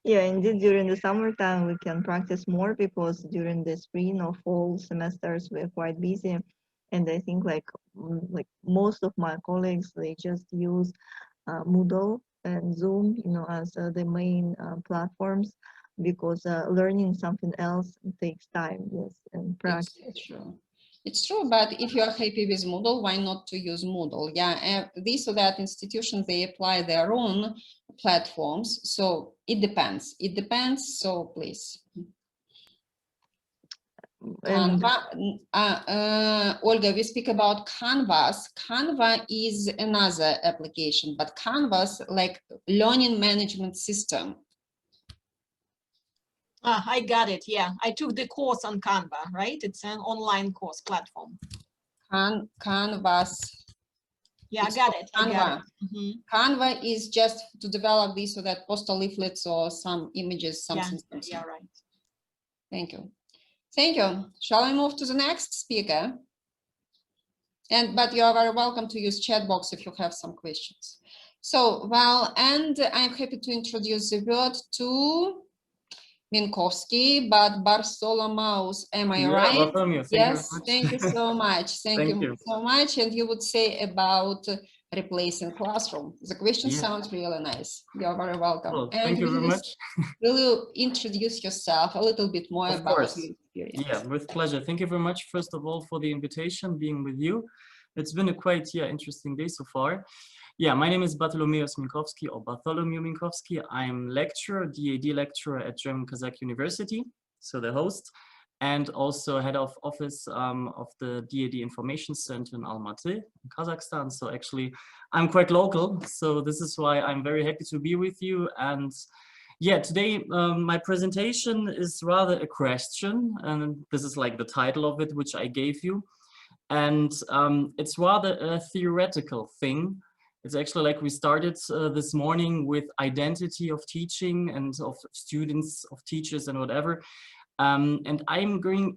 Yeah, indeed, during the summertime, we can practice more because during the spring or fall semesters, we're quite busy. And I think like most of my colleagues, they just use Moodle and Zoom, you know, as the main platforms, because learning something else takes time, yes, and practice. It's true. It's true, but if you are happy with Moodle, why not to use Moodle? Yeah, this or that institutions, they apply their own platforms. So it depends. It depends. So please. Canva, Olga, we speak about Canvas. Canva is another application, but Canvas like learning management system. I got it. Yeah, I took the course on Canva, right? It's an online course platform. Canvas. Yeah, I got it. I got it. Canva is just to develop this or that postal leaflets or some images, something. Yeah, right. Thank you. Thank you. Shall I move to the next speaker? But you are very welcome to use chat box if you have some questions. So, well, and I'm happy to introduce the word to Minkowski, but Bartholomeus, am I right? Bartholomew, Yes, thank you so much. Thank you so much. And you would say about replacing classroom. The question sounds really nice. You're very welcome. Well, and thank you very much. Will you introduce yourself a little bit more Of about course. your experience? Yeah, with pleasure. Thank you very much, first of all, for the invitation, being with you. It's been a quite interesting day so far. Yeah, my name is Bartholomew Minkowski, or Bartholomew Minkowski. I'm lecturer, DAD lecturer at German Kazakh University, so the host, and also head of office of the DAD Information Center in Almaty, in Kazakhstan. So actually, I'm quite local. So this is why I'm very happy to be with you. And yeah, today my presentation is rather a question, and this is like the title of it, which I gave you. And it's rather a theoretical thing. It's actually like we started this morning with identity of teaching and of students, of teachers and whatever. And I'm going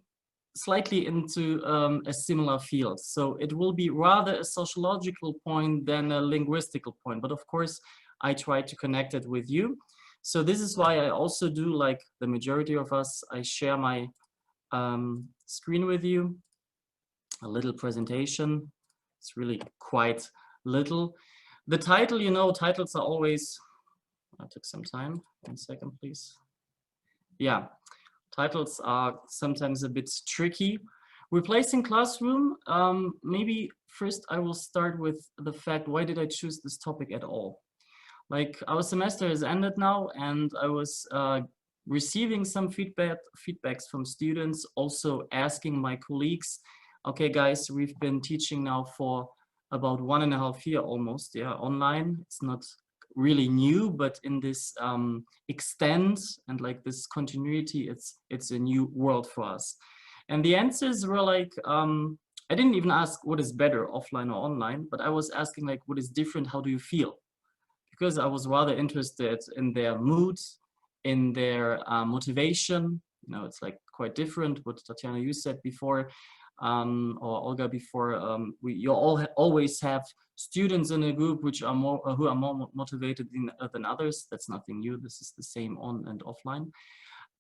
slightly into a similar field. So it will be rather a sociological point than a linguistical point. But of course, I try to connect it with you. So this is why I also do, like the majority of us, I share my screen with you. A little presentation. It's really quite little. The title, you know, titles are always, I took some time, 1 second, please. Yeah, titles are sometimes a bit tricky. Replacing classroom, maybe first I will start with the fact, why did I choose this topic at all? Like our semester has ended now, and I was receiving some feedbacks from students, also asking my colleagues, okay guys, we've been teaching now for about 1.5 years almost, yeah, online. It's not really new, but in this extent and like this continuity, it's a new world for us. And the answers were like, I didn't even ask what is better, offline or online, but I was asking like, what is different, how do you feel? Because I was rather interested in their mood, in their motivation. You know, it's like quite different what Tatiana, you said before. or Olga before, you always have students in a group which are who are more motivated than others. That's nothing new. This is the same on and offline.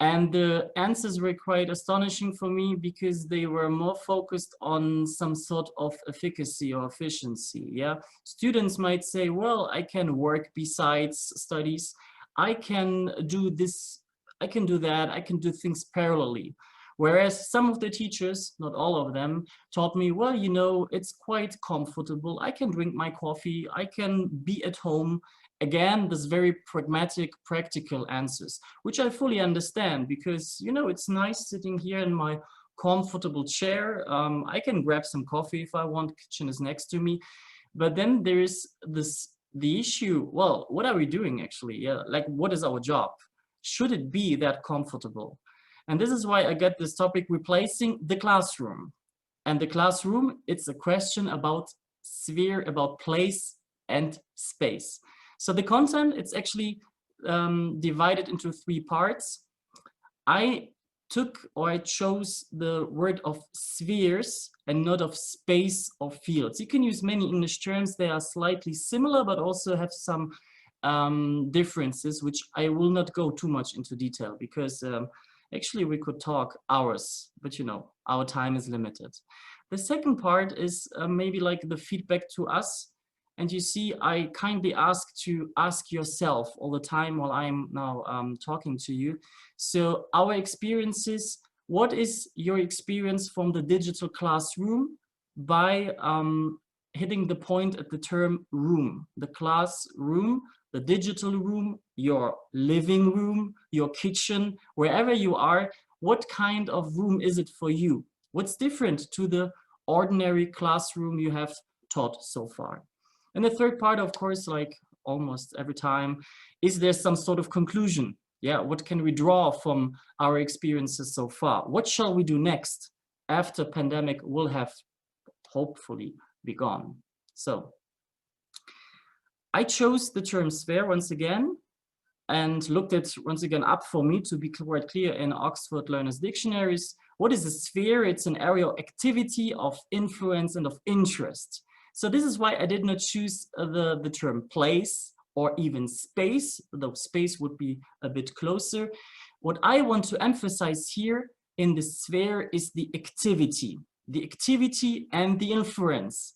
And the answers were quite astonishing for me because they were more focused on some sort of efficacy or efficiency. Yeah, students might say, well, I can work besides studies. I can do this, I can do that, I can do things parallelly. Whereas some of the teachers, not all of them, taught me, well, you know, it's quite comfortable. I can drink my coffee, I can be at home. Again, this very pragmatic, practical answers, which I fully understand because, you know, it's nice sitting here in my comfortable chair. I can grab some coffee if I want, kitchen is next to me. But then there's the issue, well, what are we doing actually? Yeah, like what is our job? Should it be that comfortable? And this is why I get this topic, replacing the classroom. And the classroom, it's a question about sphere, about place and space. So the content, it's actually divided into 3 parts. I chose the word of spheres and not of space or fields. You can use many English terms. They are slightly similar, but also have some differences, which I will not go too much into detail because actually we could talk hours, but you know, our time is limited. The second part is maybe like the feedback to us. And you see, I kindly ask to ask yourself all the time while I'm now talking to you. So our experiences, what is your experience from the digital classroom by hitting the point at the term room, the classroom, the digital room, your living room, your kitchen, wherever you are, what kind of room is it for you? What's different to the ordinary classroom you have taught so far? And the third part, of course, like almost every time, is there some sort of conclusion? Yeah, what can we draw from our experiences so far? What shall we do next after pandemic will have hopefully be gone? So I chose the term sphere once again and looked it once again up for me to be quite clear in Oxford Learners Dictionaries. What is a sphere? It's an area of activity, of influence and of interest. So this is why I did not choose the term place or even space, though space would be a bit closer. What I want to emphasize here in the sphere is the activity and the influence.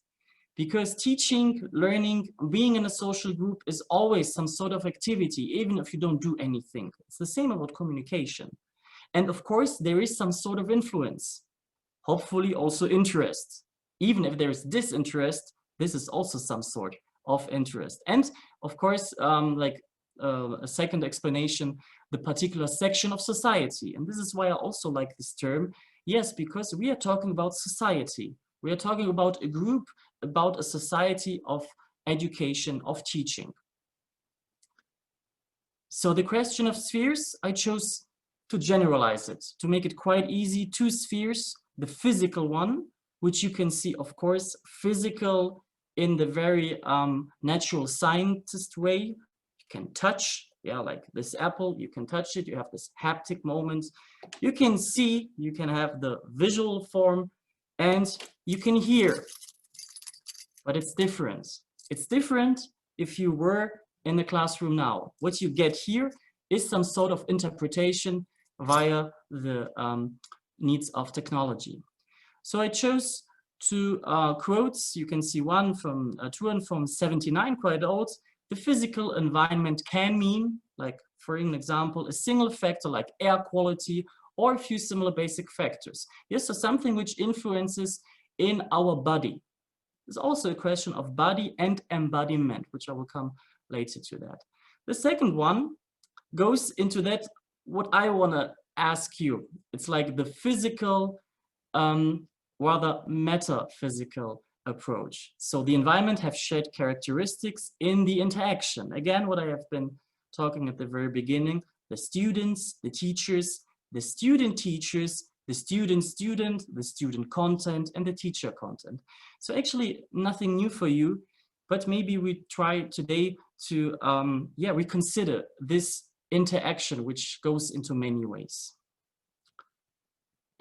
Because teaching, learning, being in a social group is always some sort of activity, even if you don't do anything. It's the same about communication. And of course, there is some sort of influence, hopefully also interest. Even if there is disinterest, this is also some sort of interest. And of course, a second explanation, the particular section of society. And this is why I also like this term. Yes, because we are talking about society. We are talking about a group, about a society of education, of teaching. So the question of spheres, I chose to generalize it, to make it quite easy. 2 spheres, the physical one, which you can see, of course, physical in the very natural scientist way. You can touch, yeah, like this apple, you can touch it, you have this haptic moment. You can see, you can have the visual form, and you can hear. But it's different. It's different if you were in the classroom now. What you get here is some sort of interpretation via the needs of technology. So I chose 2 quotes. You can see one from from 79, quite old. The physical environment can mean, like for an example, a single factor like air quality or a few similar basic factors. Yes, so something which influences in our body. There's also a question of body and embodiment, which I will come later to that. The second one goes into that, what I want to ask you. It's like the physical, rather metaphysical approach. So the environment have shared characteristics in the interaction. Again, what I have been talking at the very beginning, the students, the teachers, the student teachers, the student, the student content, and the teacher content. So actually nothing new for you, but maybe we try today to reconsider this interaction, which goes into many ways.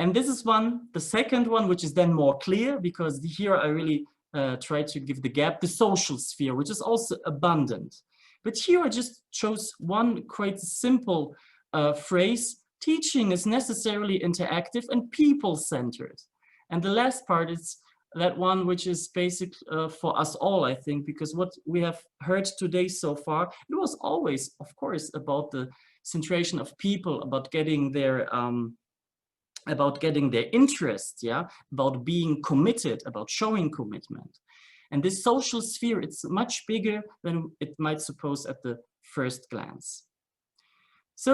And this is the second one, which is then more clear, because here I really try to give the gap, the social sphere, which is also abundant. But here I just chose one quite simple phrase: teaching is necessarily interactive and people-centered. And the last part is that one which is basic for us all, I think, because what we have heard today so far, it was always, of course, about the centration of people, about getting their interest, yeah, about being committed, about showing commitment. And this social sphere, it's much bigger than it might suppose at the first glance. So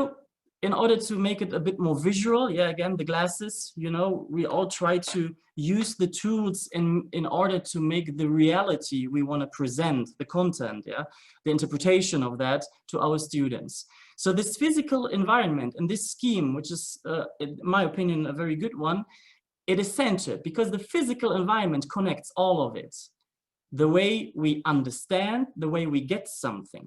in order to make it a bit more visual, yeah, again, the glasses, you know, we all try to use the tools in order to make the reality we want to present, the content, yeah, the interpretation of that to our students. So this physical environment and this scheme, which is, in my opinion, a very good one, it is centered because the physical environment connects all of it. The way we understand, the way we get something.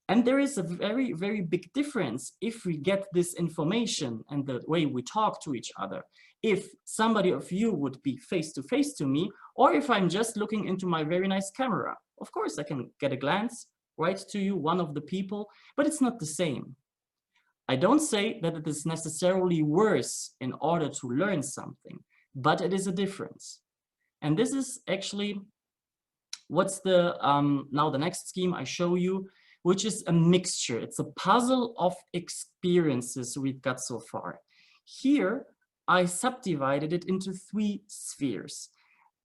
And there is a very, very big difference if we get this information and the way we talk to each other. If somebody of you would be face to face to me, or if I'm just looking into my very nice camera. Of course, I can get a glance right to you, one of the people, but it's not the same. I don't say that it is necessarily worse in order to learn something, but it is a difference. And this is actually what's the, now the next scheme I show you, which is a mixture. It's a puzzle of experiences we've got so far. Here, I subdivided it into 3 spheres.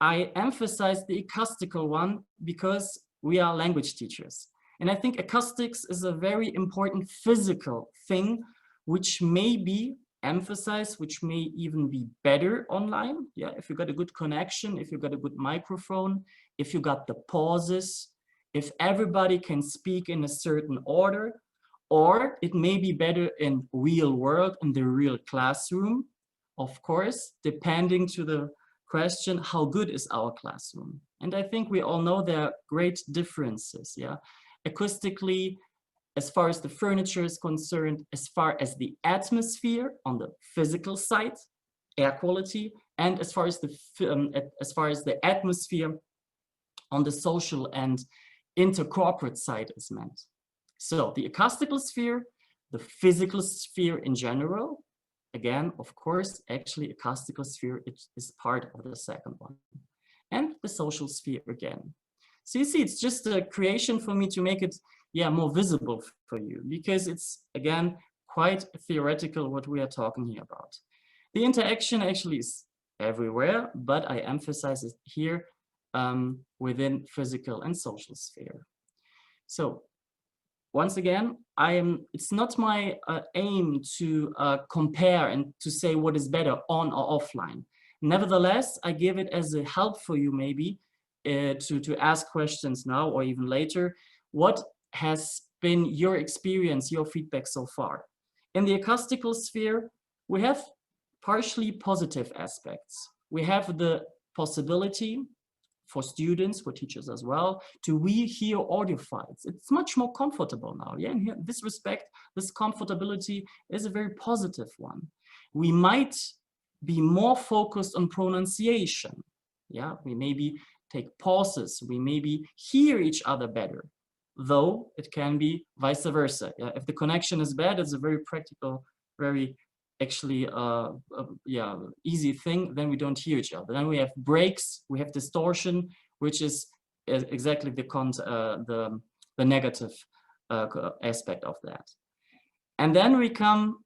I emphasize the acoustical one because we are language teachers. And I think acoustics is a very important physical thing, which may be emphasized, which may even be better online. Yeah, if you got a good connection, if you got a good microphone, if you got the pauses, if everybody can speak in a certain order, or it may be better in real world, in the real classroom, of course, depending to the question, how good is our classroom? And I think we all know there are great differences, yeah? Acoustically, as far as the furniture is concerned, as far as the atmosphere on the physical side, air quality, and as far as the atmosphere on the social and intercorporate side is meant. So the acoustical sphere, the physical sphere in general, again, of course, actually acoustical sphere is part of the second one. And the social sphere again. So you see, it's just a creation for me to make it, yeah, more visible for you, because it's, again, quite theoretical what we are talking here about. The interaction actually is everywhere, but I emphasize it here within physical and social sphere. So once again, it's not my aim to compare and to say what is better on or offline. Nevertheless, I give it as a help for you maybe to ask questions now or even later. What has been your experience, your feedback so far? In the acoustical sphere, we have partially positive aspects. We have the possibility for students, for teachers as well, to hear audio files. It's much more comfortable now. Yeah, and in this respect, this comfortability is a very positive one. We might be more focused on pronunciation. Yeah, we maybe take pauses. We maybe hear each other better, though it can be vice versa. Yeah, if the connection is bad, it's a very practical, very actually yeah, easy thing, then we don't hear each other. Then we have breaks, we have distortion, which is exactly the negative aspect of that. And then we come,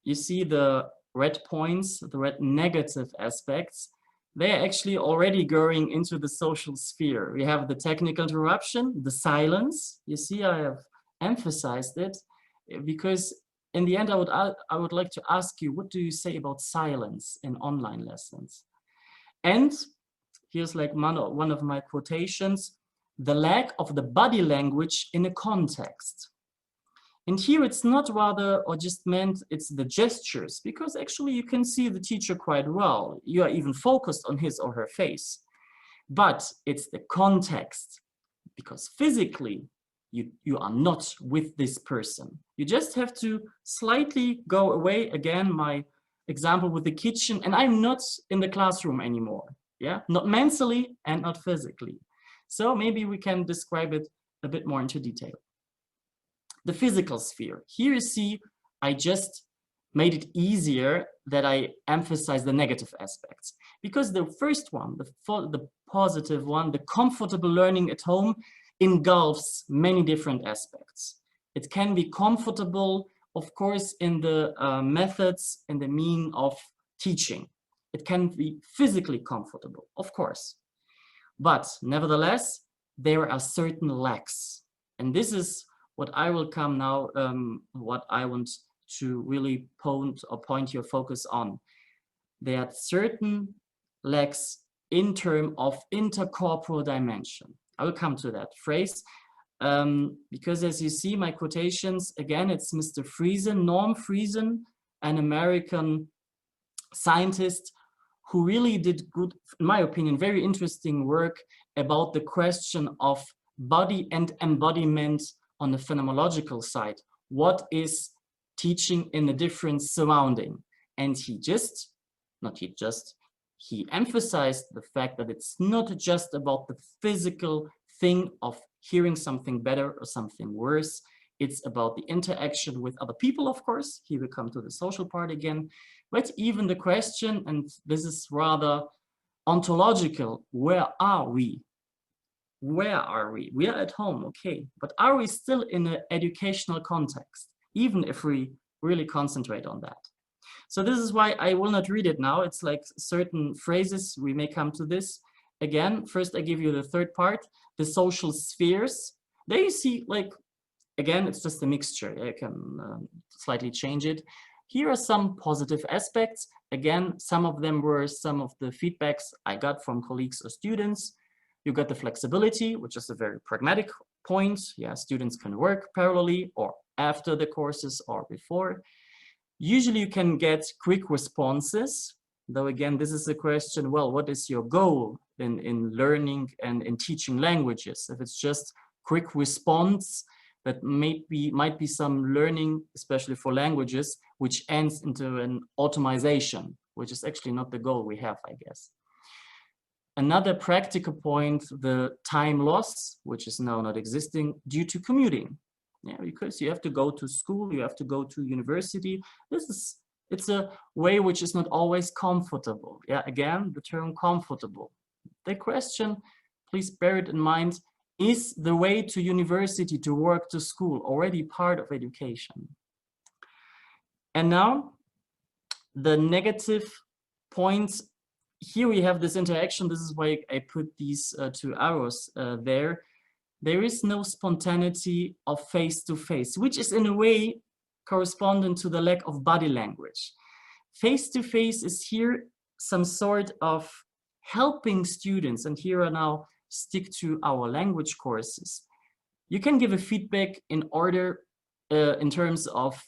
you see the red points, the red negative aspects, they're actually already going into the social sphere. We have the technical interruption, the silence. You see, I have emphasized it because in the end, I would like to ask you, what do you say about silence in online lessons? And here's like one of my quotations, the lack of the body language in a context. And here it's not rather or just meant, it's the gestures, because actually you can see the teacher quite well. You are even focused on his or her face. But it's the context, because physically, you are not with this person. You just have to slightly go away. Again, my example with the kitchen, and I'm not in the classroom anymore. Yeah, not mentally and not physically. So maybe we can describe it a bit more into detail. The physical sphere. Here you see, I just made it easier that I emphasize the negative aspects, because the first one, the positive one, the comfortable learning at home, engulfs many different aspects. It can be comfortable, of course, in the methods and the meaning of teaching. It can be physically comfortable, of course. But nevertheless, there are certain lacks. And this is what I will come now, what I want to really point your focus on. There are certain lacks in terms of intercorporal dimension. I will come to that phrase because as you see my quotations, again, it's Mr. Friesen, Norm Friesen, an American scientist who really did good, in my opinion, very interesting work about the question of body and embodiment on the phenomenological side. What is teaching in a different surrounding? And he emphasized the fact that it's not just about the physical thing of hearing something better or something worse. It's about the interaction with other people, of course. Here we come to the social part again. But even the question, and this is rather ontological, where are we? Where are we? We are at home, okay. But are we still in an educational context, even if we really concentrate on that? So this is why I will not read it now. It's like certain phrases, we may come to this. Again, first I give you the third part, the social spheres. There you see, like, again, it's just a mixture. I can slightly change it. Here are some positive aspects. Again, some of them were some of the feedbacks I got from colleagues or students. You got the flexibility, which is a very pragmatic point. Yeah, students can work parallelly or after the courses or before. Usually you can get quick responses, though again, this is a question, well, what is your goal in learning and in teaching languages? If it's just quick response, that might be some learning, especially for languages, which ends into an automation, which is actually not the goal we have, I guess. Another practical point, the time loss, which is now not existing due to commuting. Yeah, because you have to go to school, you have to go to university. It's a way which is not always comfortable. Yeah, again, the term comfortable. The question, please bear it in mind, is the way to university, to work, to school already part of education? And now the negative points. Here we have this interaction. This is why I put these two arrows there. There is no spontaneity of face-to-face, which is in a way correspondent to the lack of body language. Face-to-face is here some sort of helping students, and here I now stick to our language courses. You can give a feedback in order, in terms of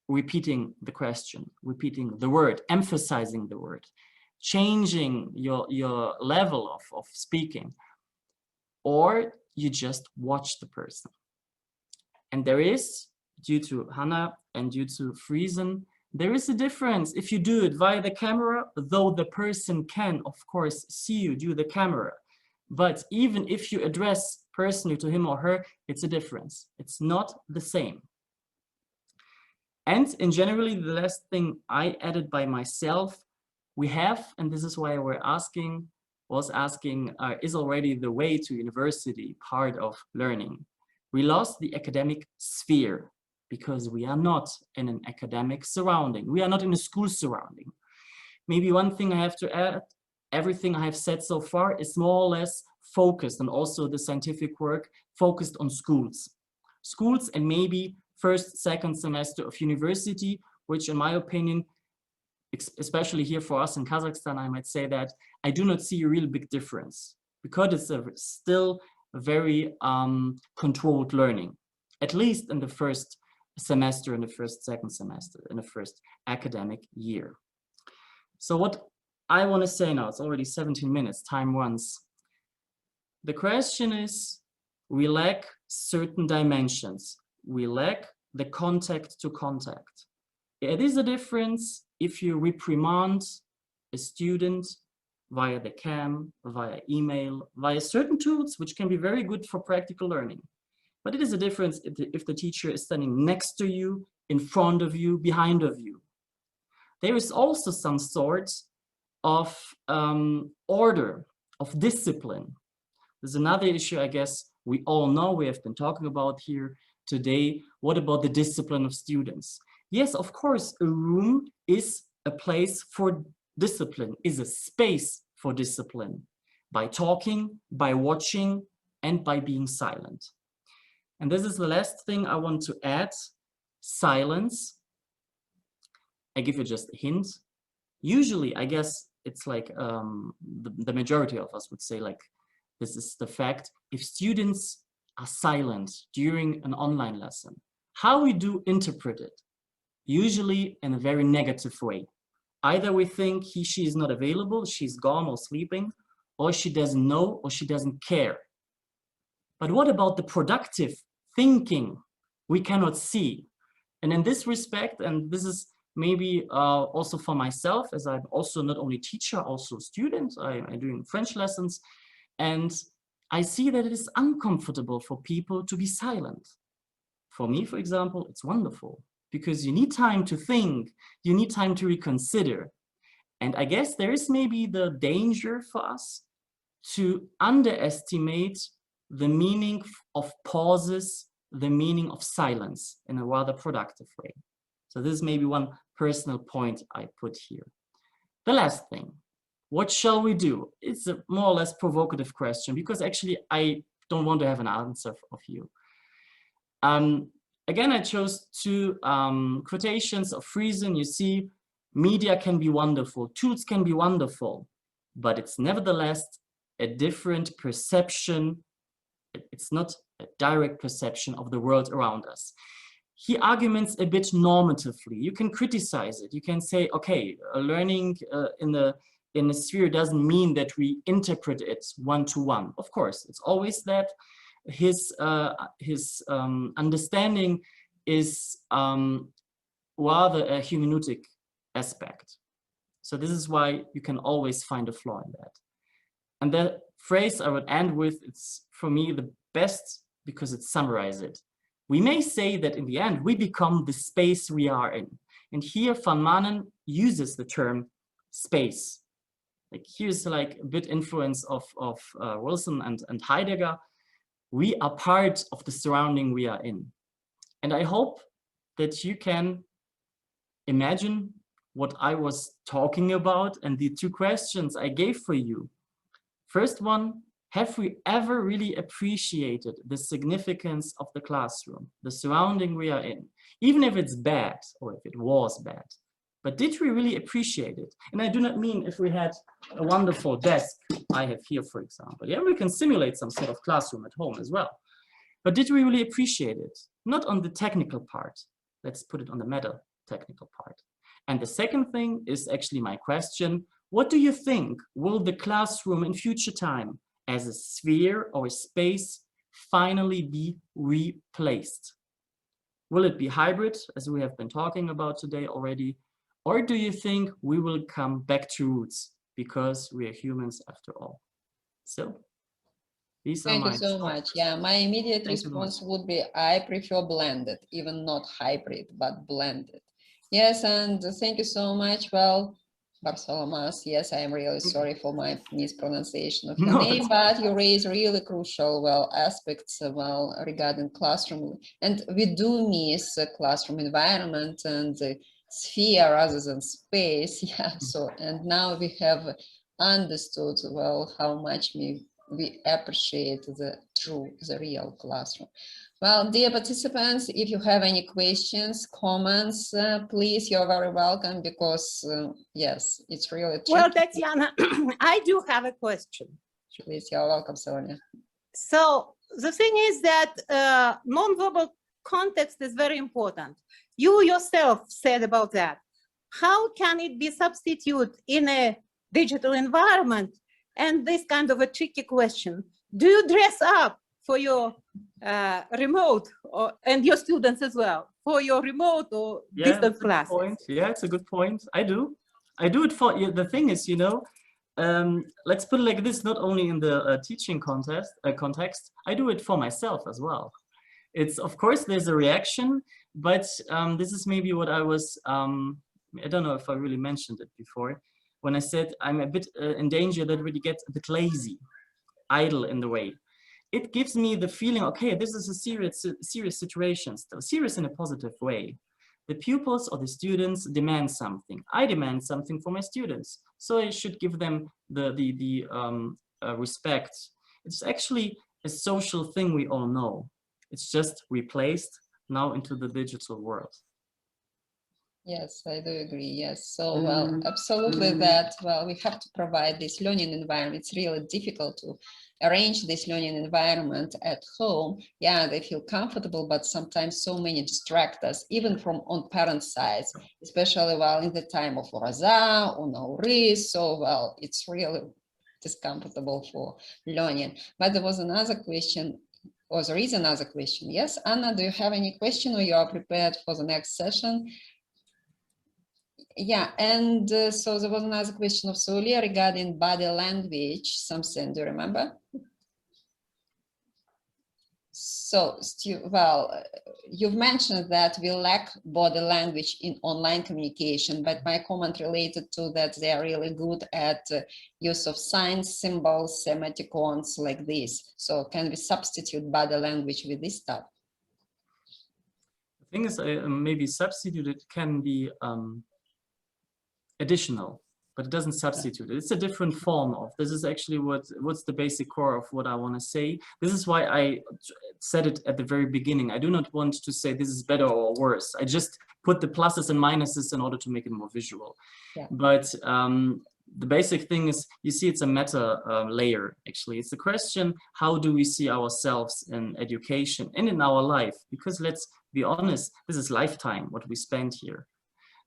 repeating the question, repeating the word, emphasizing the word, changing your level of speaking, or you just watch the person. And there is, due to Hannah and due to Friesen, there is a difference if you do it via the camera, though the person can, of course, see you do the camera. But even if you address personally to him or her, it's a difference. It's not the same. And in generally, the last thing I added by myself, we have, and this is why we're asking, is already the way to university part of learning. We lost the academic sphere because we are not in an academic surrounding. We are not in a school surrounding. Maybe one thing I have to add, everything I have said so far is more or less focused, and also the scientific work focused on schools. Schools and maybe first, second semester of university, which in my opinion, especially here for us in Kazakhstan, I might say that I do not see a real big difference because it's still a very controlled learning, at least in the first semester, in the first, second semester, in the first academic year. So what I want to say now, it's already 17 minutes, time runs. The question is, we lack certain dimensions. We lack the contact to contact. It is a difference if you reprimand a student via the cam, via email, via certain tools, which can be very good for practical learning. But it is a difference if the teacher is standing next to you, in front of you, behind of you. There is also some sort of order, of discipline. There's another issue, I guess, we all know, we have been talking about here today. What about the discipline of students? Yes, of course, a room is a place for discipline, is a space for discipline, by talking, by watching, and by being silent. And this is the last thing I want to add, silence. I give you just a hint. Usually, I guess it's like the majority of us would say, like, this is the fact. If students are silent during an online lesson, how we do interpret it? Usually in a very negative way. Either we think she is not available, she's gone or sleeping, or she doesn't know, or she doesn't care. But what about the productive thinking we cannot see? And in this respect, and this is maybe also for myself, as I'm also not only teacher, also student, I'm doing French lessons, and I see that it is uncomfortable for people to be silent. For me, for example, it's wonderful, because you need time to think, you need time to reconsider. And I guess there is maybe the danger for us to underestimate the meaning of pauses, the meaning of silence in a rather productive way. So this is maybe one personal point I put here. The last thing, what shall we do? It's a more or less provocative question, because actually I don't want to have an answer of you. Again, I chose two quotations of Friesen. You see, media can be wonderful, tools can be wonderful, but it's nevertheless a different perception. It's not a direct perception of the world around us. He arguments a bit normatively. You can criticize it. You can say, okay, learning in the sphere doesn't mean that we interpret it one-to-one. Of course, it's always that. His understanding is rather a hermeneutic aspect. So this is why you can always find a flaw in that. And the phrase I would end with, it's for me the best because it summarizes it. We may say that in the end, we become the space we are in. And here Van Manen uses the term space. Like here's like a bit influence of Wilson and Heidegger. We are part of the surrounding we are in. And I hope that you can imagine what I was talking about and the two questions I gave for you. First one, have we ever really appreciated the significance of the classroom, the surrounding we are in, even if it's bad or if it was bad? But did we really appreciate it? And I do not mean if we had a wonderful desk I have here, for example. Yeah, we can simulate some sort of classroom at home as well. But did we really appreciate it? Not on the technical part. Let's put it on the meta technical part. And the second thing is actually my question. What do you think will the classroom in future time as a sphere or a space finally be replaced? Will it be hybrid, as we have been talking about today already? Or do you think we will come back to roots because we are humans after all? So these are my Thank you so much. Yeah, my immediate response would be I prefer blended, even not hybrid, but blended. Yes, and thank you so much. Well, Bartholomas, yes, I am really sorry for my mispronunciation of your name, but you raise really crucial, aspects, regarding classroom. And we do miss a classroom environment and the sphere rather than space. Yeah, so, and now we have understood, how much we appreciate the real classroom. Well, dear participants, if you have any questions, comments, please, you're very welcome, because yes, it's really tricky. Well, Tatiana, I do have a question. Please, you're welcome, Sonia. So the thing is that non-verbal context is very important. You yourself said about that. How can it be substituted in a digital environment? And this kind of a tricky question. Do you dress up for your remote and your students as well for your remote or Yeah, distant it's a good classes. point. Yeah, it's a good point. I do it for, the thing is, let's put it like this, not only in the teaching context, I do it for myself as well. It's, of course, there's a reaction, but this is maybe what I was, I don't know if I really mentioned it before, when I said I'm a bit in danger that really gets a bit lazy, idle in the way. It gives me the feeling, okay, this is a serious situation, still serious in a positive way. The pupils or the students demand something. I demand something for my students, so I should give them the respect. It's actually a social thing we all know. It's just replaced now into the digital world. Yes, I do agree. Yes. So, well, absolutely that, well, we have to provide this learning environment. It's really difficult to arrange this learning environment at home. Yeah, they feel comfortable, but sometimes so many distract us, even from on parent sides, especially while in the time of Raza or Nowruz. So, well, it's really discomfortable for learning. But there was another question, or there is another question. Yes, Anna, do you have any question, or you are prepared for the next session? Yeah, and so there was another question of Solia regarding body language, something, do you remember? So, well, you've mentioned that we lack body language in online communication, but my comment related to that they are really good at use of signs, symbols, emoticons like this. So can we substitute body language with this stuff? The thing is, maybe substituted can be additional, but it doesn't substitute. It's a different form of, this is actually what's the basic core of what I want to say. This is why I said it at the very beginning. I do not want to say this is better or worse. I just put the pluses and minuses in order to make it more visual. Yeah. But the basic thing is, you see, it's a meta layer, actually. It's the question, how do we see ourselves in education and in our life? Because let's be honest, this is lifetime, what we spend here.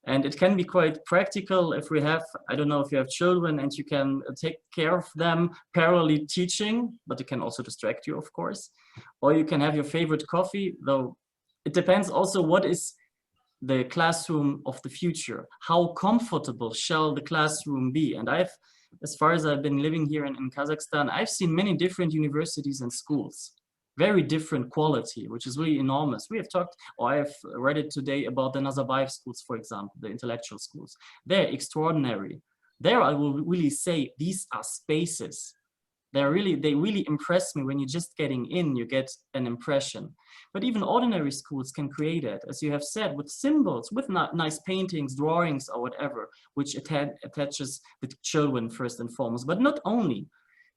And it can be quite practical if we have, I don't know if you have children and you can take care of them parallelly teaching, but it can also distract you, of course. Or you can have your favorite coffee, though it depends also what is the classroom of the future. How comfortable shall the classroom be? And as far as I've been living here in Kazakhstan, I've seen many different universities and schools. Very different quality, which is really enormous. We have talked, or I have read it today about the Nazarbayev schools, for example, the intellectual schools. They're extraordinary. There I will really say these are spaces. They really impress me. When you're just getting in, you get an impression. But even ordinary schools can create it, as you have said, with symbols, with nice paintings, drawings, or whatever, which attaches the children first and foremost. But not only,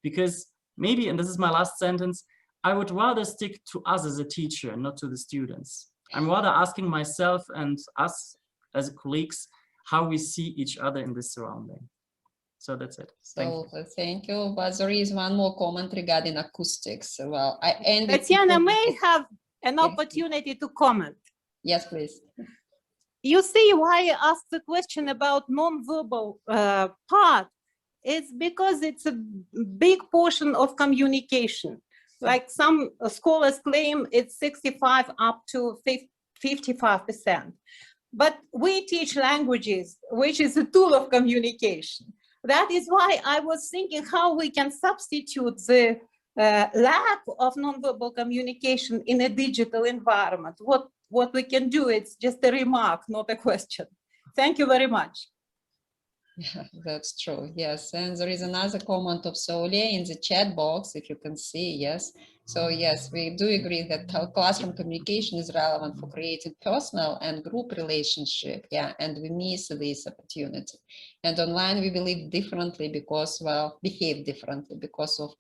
because maybe, and this is my last sentence, I would rather stick to us as a teacher, not to the students. I'm rather asking myself and us as colleagues how we see each other in this surrounding. So that's it. Thank you. But there is one more comment regarding acoustics. Well, I ended. Tatiana may have an opportunity to comment. Yes, please. You see why I asked the question about non-verbal part. It's because it's a big portion of communication. Like some scholars claim it's 65 up to 55%. But we teach languages, which is a tool of communication. That is why I was thinking how we can substitute the lack of nonverbal communication in a digital environment. What we can do, it's just a remark, not a question. Thank you very much. Yeah, that's true. Yes, and there is another comment of Solia in the chat box, if you can see. Yes, so yes, we do agree that classroom communication is relevant for creating personal and group relationship. Yeah, and we miss this opportunity. And online we believe differently because, well, behave differently because of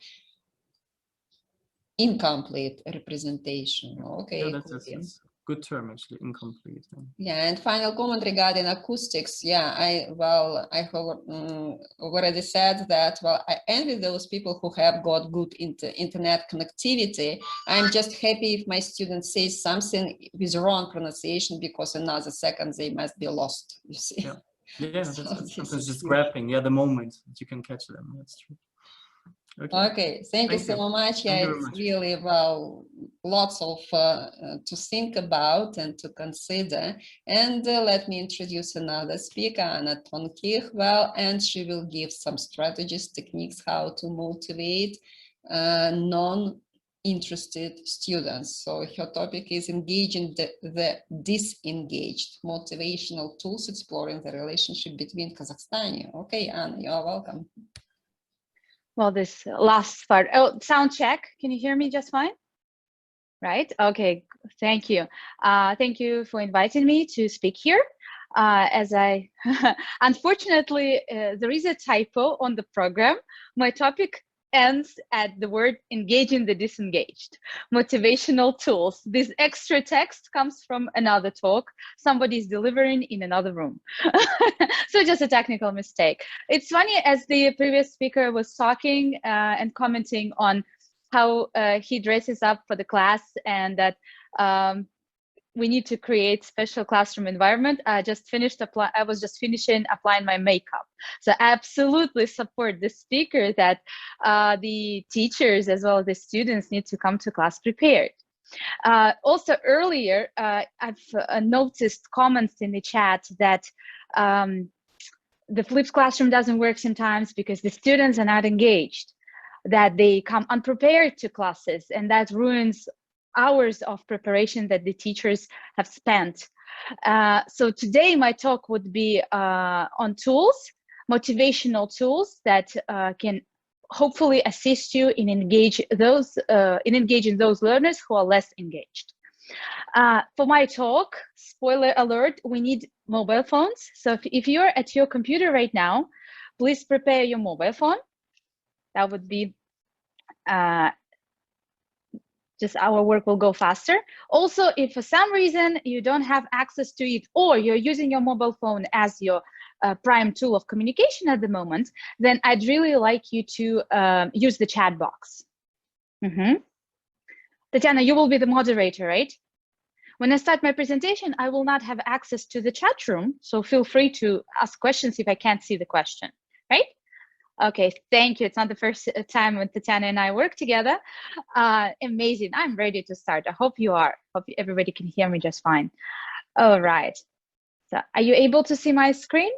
incomplete representation. Okay. Yeah, that's a good term, actually, incomplete. Yeah, and final comment regarding acoustics. Yeah, I have already said that, well, I envy those people who have got good internet connectivity. I'm just happy if my student says something with wrong pronunciation, because another second they must be lost, you see. Yeah, that's sometimes just grabbing, the moment that you can catch them. That's true. Okay, thank you so much. Yeah, it's really, well, lots of to think about and to consider. And let me introduce another speaker, Anna Tonkich. Well, and she will give some strategies, techniques, how to motivate non-interested students. So her topic is engaging the disengaged, motivational tools, exploring the relationship between Kazakhstan. Okay, Anna, you're welcome. Well, this last part, oh, sound check. Can you hear me just fine? Right, okay, thank you. Thank you for inviting me to speak here. As I, unfortunately, there is a typo on the program. My topic ends at the word engaging the disengaged, motivational tools. This extra text comes from another talk somebody's delivering in another room. So just a technical mistake. It's funny, as the previous speaker was talking and commenting on how he dresses up for the class, and that we need to create special classroom environment. I was just finishing applying my makeup. So I absolutely support the speaker that the teachers as well as the students need to come to class prepared. Also earlier, I've noticed comments in the chat that the flipped classroom doesn't work sometimes because the students are not engaged, that they come unprepared to classes, and that ruins hours of preparation that the teachers have spent. So today my talk would be on tools, motivational tools that can hopefully assist you in engaging those learners who are less engaged. For my talk, spoiler alert, we need mobile phones. So if you're at your computer right now, please prepare your mobile phone. That would be just our work will go faster. Also, if for some reason you don't have access to it, or you're using your mobile phone as your prime tool of communication at the moment, then I'd really like you to use the chat box. Tatiana, you will be the moderator, right? When I start my presentation, I will not have access to the chat room, so feel free to ask questions if I can't see the question, right? Okay, thank you. It's not the first time when Tatiana and I work together. Amazing. I'm ready to start. I hope you are. Hope everybody can hear me just fine. All right. So are you able to see my screen?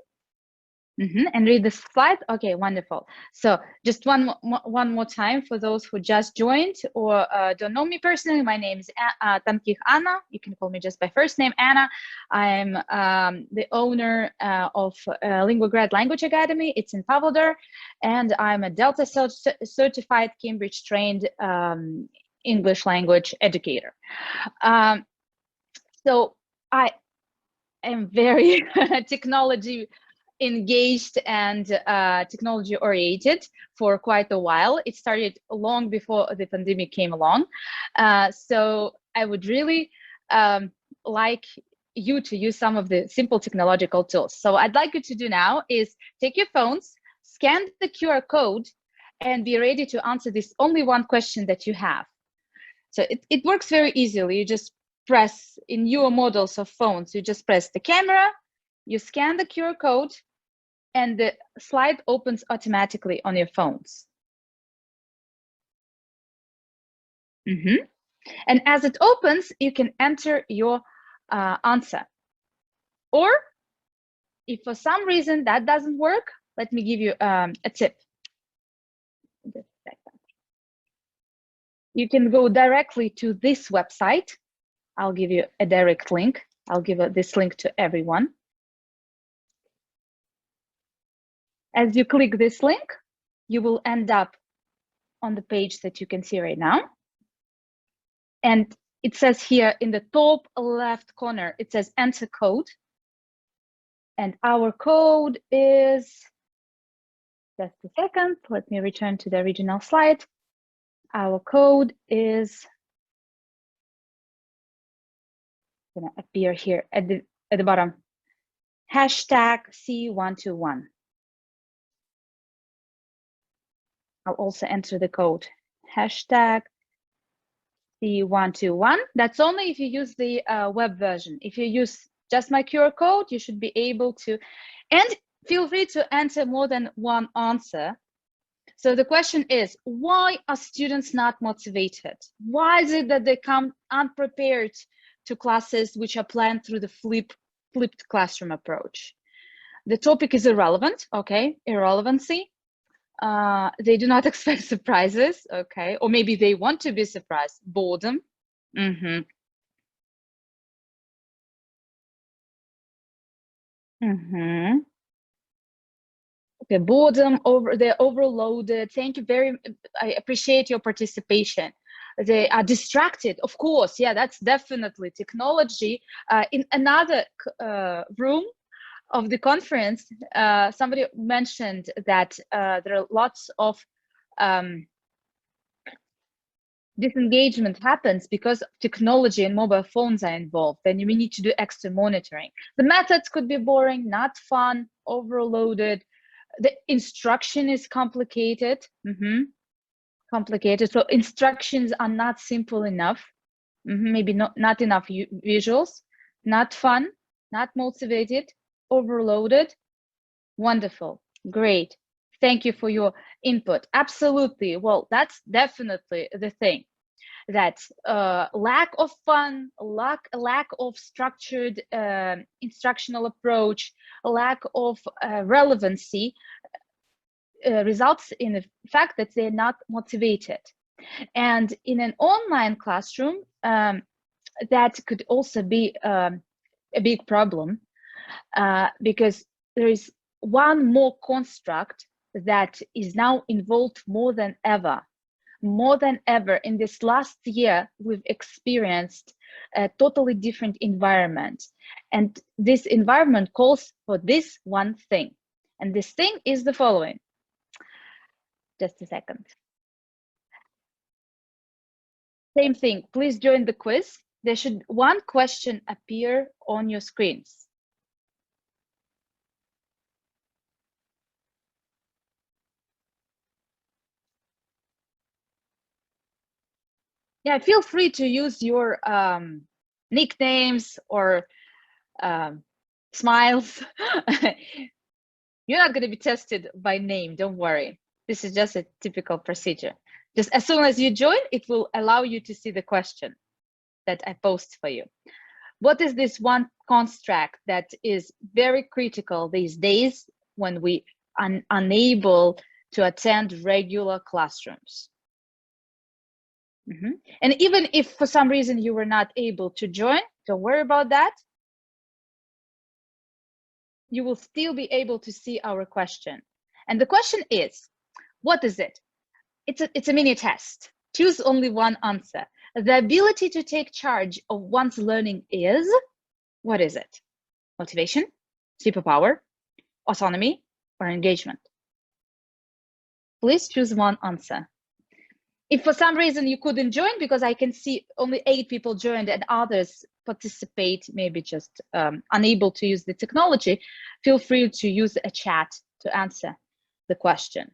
And read the slide? Okay, wonderful. So just one more time for those who just joined or don't know me personally. My name is Tonkich Anna. You can call me just by first name, Anna. I'm the owner of Linguistics Language Academy. It's in Pavlodar, and I'm a Delta certified Cambridge trained English language educator. So I am very technology engaged and technology oriented for quite a while. It started long before the pandemic came along. So I would really like you to use some of the simple technological tools. So I'd like you to do now is take your phones, scan the QR code, and be ready to answer this only one question that you have. So it works very easily. You just press in newer models of phones, you just press the camera, you scan the QR code, and the slide opens automatically on your phones. And as it opens, you can enter your answer. Or if for some reason that doesn't work, let me give you a tip. You can go directly to this website. I'll give you a direct link. I'll give this link to everyone. As you click this link, you will end up on the page that you can see right now. And it says here in the top left corner, it says enter code. And our code is, just a second, let me return to the original slide. Our code is gonna appear here at the bottom, hashtag C121. I'll also enter the code, hashtag C121. That's only if you use the web version. If you use just my QR code, you should be able to, and feel free to enter more than one answer. So the question is, why are students not motivated? Why is it that they come unprepared to classes which are planned through the flipped classroom approach? The topic is irrelevant, okay, irrelevancy. They do not expect surprises, okay, or maybe they want to be surprised. Boredom. Okay, boredom, they're overloaded. Thank you I appreciate your participation. They are distracted, of course. Yeah, that's definitely technology. In another room of the conference, somebody mentioned that there are lots of disengagement happens because technology and mobile phones are involved, and we need to do extra monitoring. The methods could be boring, not fun, overloaded. The instruction is complicated. Complicated. So instructions are not simple enough. Maybe not enough visuals, not fun, not motivated, overloaded. Wonderful, great. Thank you for your input. Absolutely. Well, that's definitely the thing, that lack of fun, lack of structured instructional approach, lack of relevancy results in the fact that they're not motivated. And in an online classroom, that could also be a big problem, because there is one more construct that is now involved more than ever. More than ever in this last year, we've experienced a totally different environment. And this environment calls for this one thing. And this thing is the following. Just a second. Same thing, please join the quiz. There should one question appear on your screens. Yeah, feel free to use your nicknames or smiles. You're not going to be tested by name, don't worry. This is just a typical procedure. Just as soon as you join, it will allow you to see the question that I post for you. What is this one construct that is very critical these days when we are unable to attend regular classrooms? And even if for some reason you were not able to join, don't worry about that. You will still be able to see our question. And the question is, what is it? It's a mini test. Choose only one answer. The ability to take charge of one's learning is, what is it? Motivation, superpower, autonomy, or engagement? Please choose one answer. If for some reason you couldn't join, because I can see only 8 people joined and others participate, maybe just unable to use the technology, feel free to use a chat to answer the question.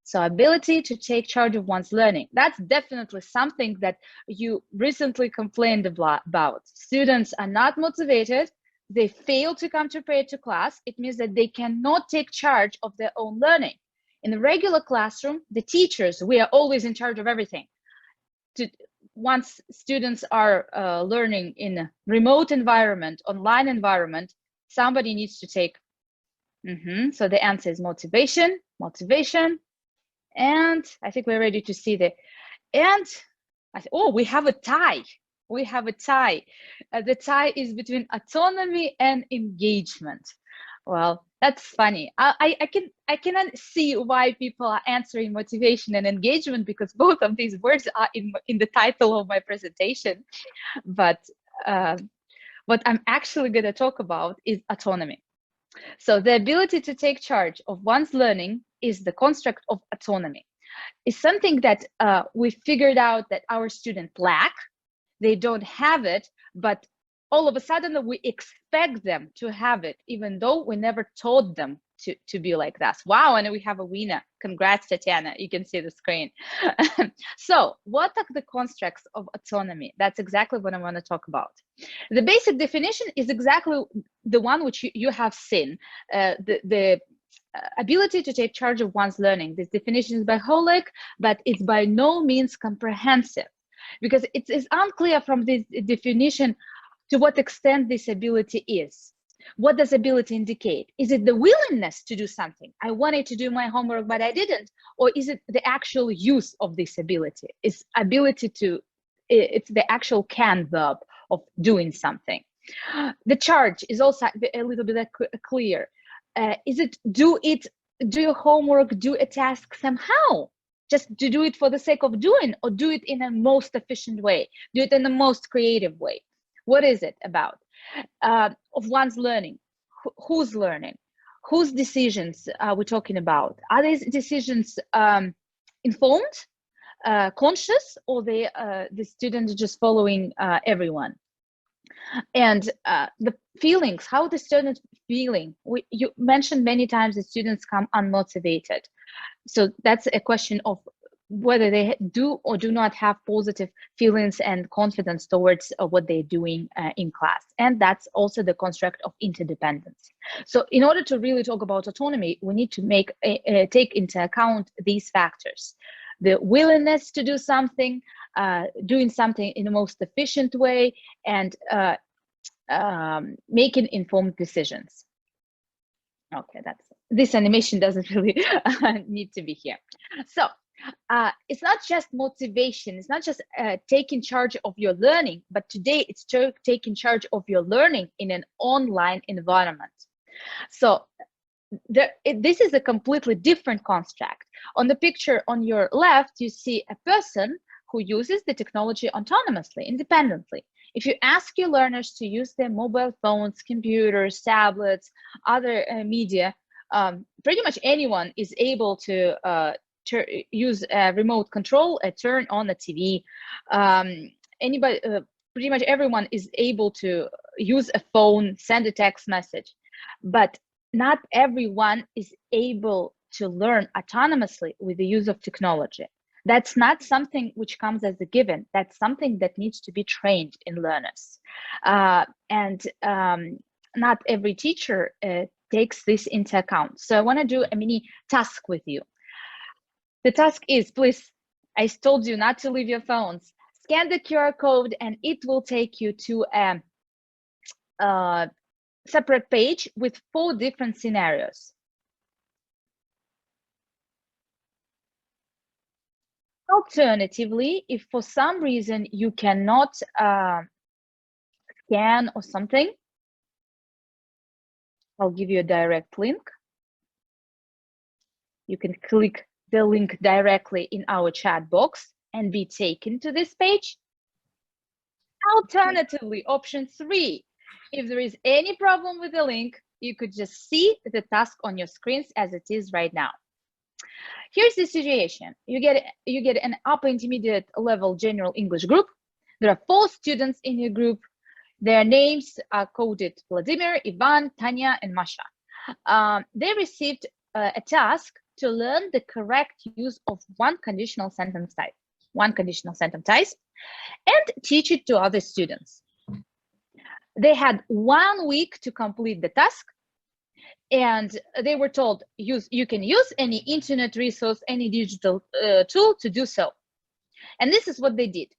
So ability to take charge of one's learning. That's definitely something that you recently complained about. Students are not motivated. They fail to come prepared to class. It means that they cannot take charge of their own learning. In the regular classroom, the teachers, we are always in charge of everything. Once students are learning in a remote environment, online environment, somebody needs to take. So the answer is motivation, motivation. And I think we're ready to see the, and oh, we have a tie. We have a tie. The tie is between autonomy and engagement. Well, that's funny. I cannot see why people are answering motivation and engagement, because both of these words are in the title of my presentation. But what I'm actually going to talk about is autonomy. So the ability to take charge of one's learning is the construct of autonomy. It's something that we figured out that our students lack. They don't have it, but all of a sudden we expect them to have it, even though we never taught them to be like that. Wow, and we have a winner. Congrats, Tatiana. You can see the screen. So what are the constructs of autonomy? That's exactly what I want to talk about. The basic definition is exactly the one which you have seen. The ability to take charge of one's learning. This definition is by Holek, but it's by no means comprehensive, because it is unclear from this definition to what extent this ability is. What does ability indicate? Is it the willingness to do something? I wanted to do my homework, but I didn't. Or is it the actual use of this ability? It's ability to, it's the actual can verb of doing something. The charge is also a little bit clear. Is it do your homework, do a task somehow? Just to do it for the sake of doing, or do it in a most efficient way? Do it in the most creative way? What is it about? Of one's learning? Who's learning? Whose decisions are we talking about? Are these decisions informed, conscious, or the student just following everyone? And the feelings, how the student feeling. You mentioned many times the students come unmotivated. So that's a question of whether they do or do not have positive feelings and confidence towards what they're doing in class. And that's also the construct of interdependence. So in order to really talk about autonomy, we need to take into account these factors: the willingness to do something, doing something in the most efficient way, and making informed decisions. Okay, this animation doesn't really need to be here. So it's not just motivation, it's not just taking charge of your learning, but today it's taking charge of your learning in an online environment. So this is a completely different construct. On the picture on your left, you see a person who uses the technology autonomously, independently. If you ask your learners to use their mobile phones, computers, tablets, other media, pretty much anyone is able to use a remote control, turn on the TV. Pretty much everyone is able to use a phone, send a text message, but not everyone is able to learn autonomously with the use of technology. That's not something which comes as a given. That's something that needs to be trained in learners. And not every teacher takes this into account. So I want to do a mini task with you. The task is, please, I told you not to leave your phones. Scan the QR code and it will take you to a separate page with 4 different scenarios. Alternatively, if for some reason you cannot scan or something, I'll give you a direct link. You can click the link directly in our chat box and be taken to this page. Alternatively, option 3, if there is any problem with the link, you could just see the task on your screens as it is right now. Here's the situation. You get an upper intermediate level general English group. There are 4 students in your group. Their names are coded Vladimir, Ivan, Tanya, and Masha. They received a task to learn the correct use of one conditional sentence type, and teach it to other students. They had 1 week to complete the task, and they were told, you can use any internet resource, any digital tool to do so. And this is what they did.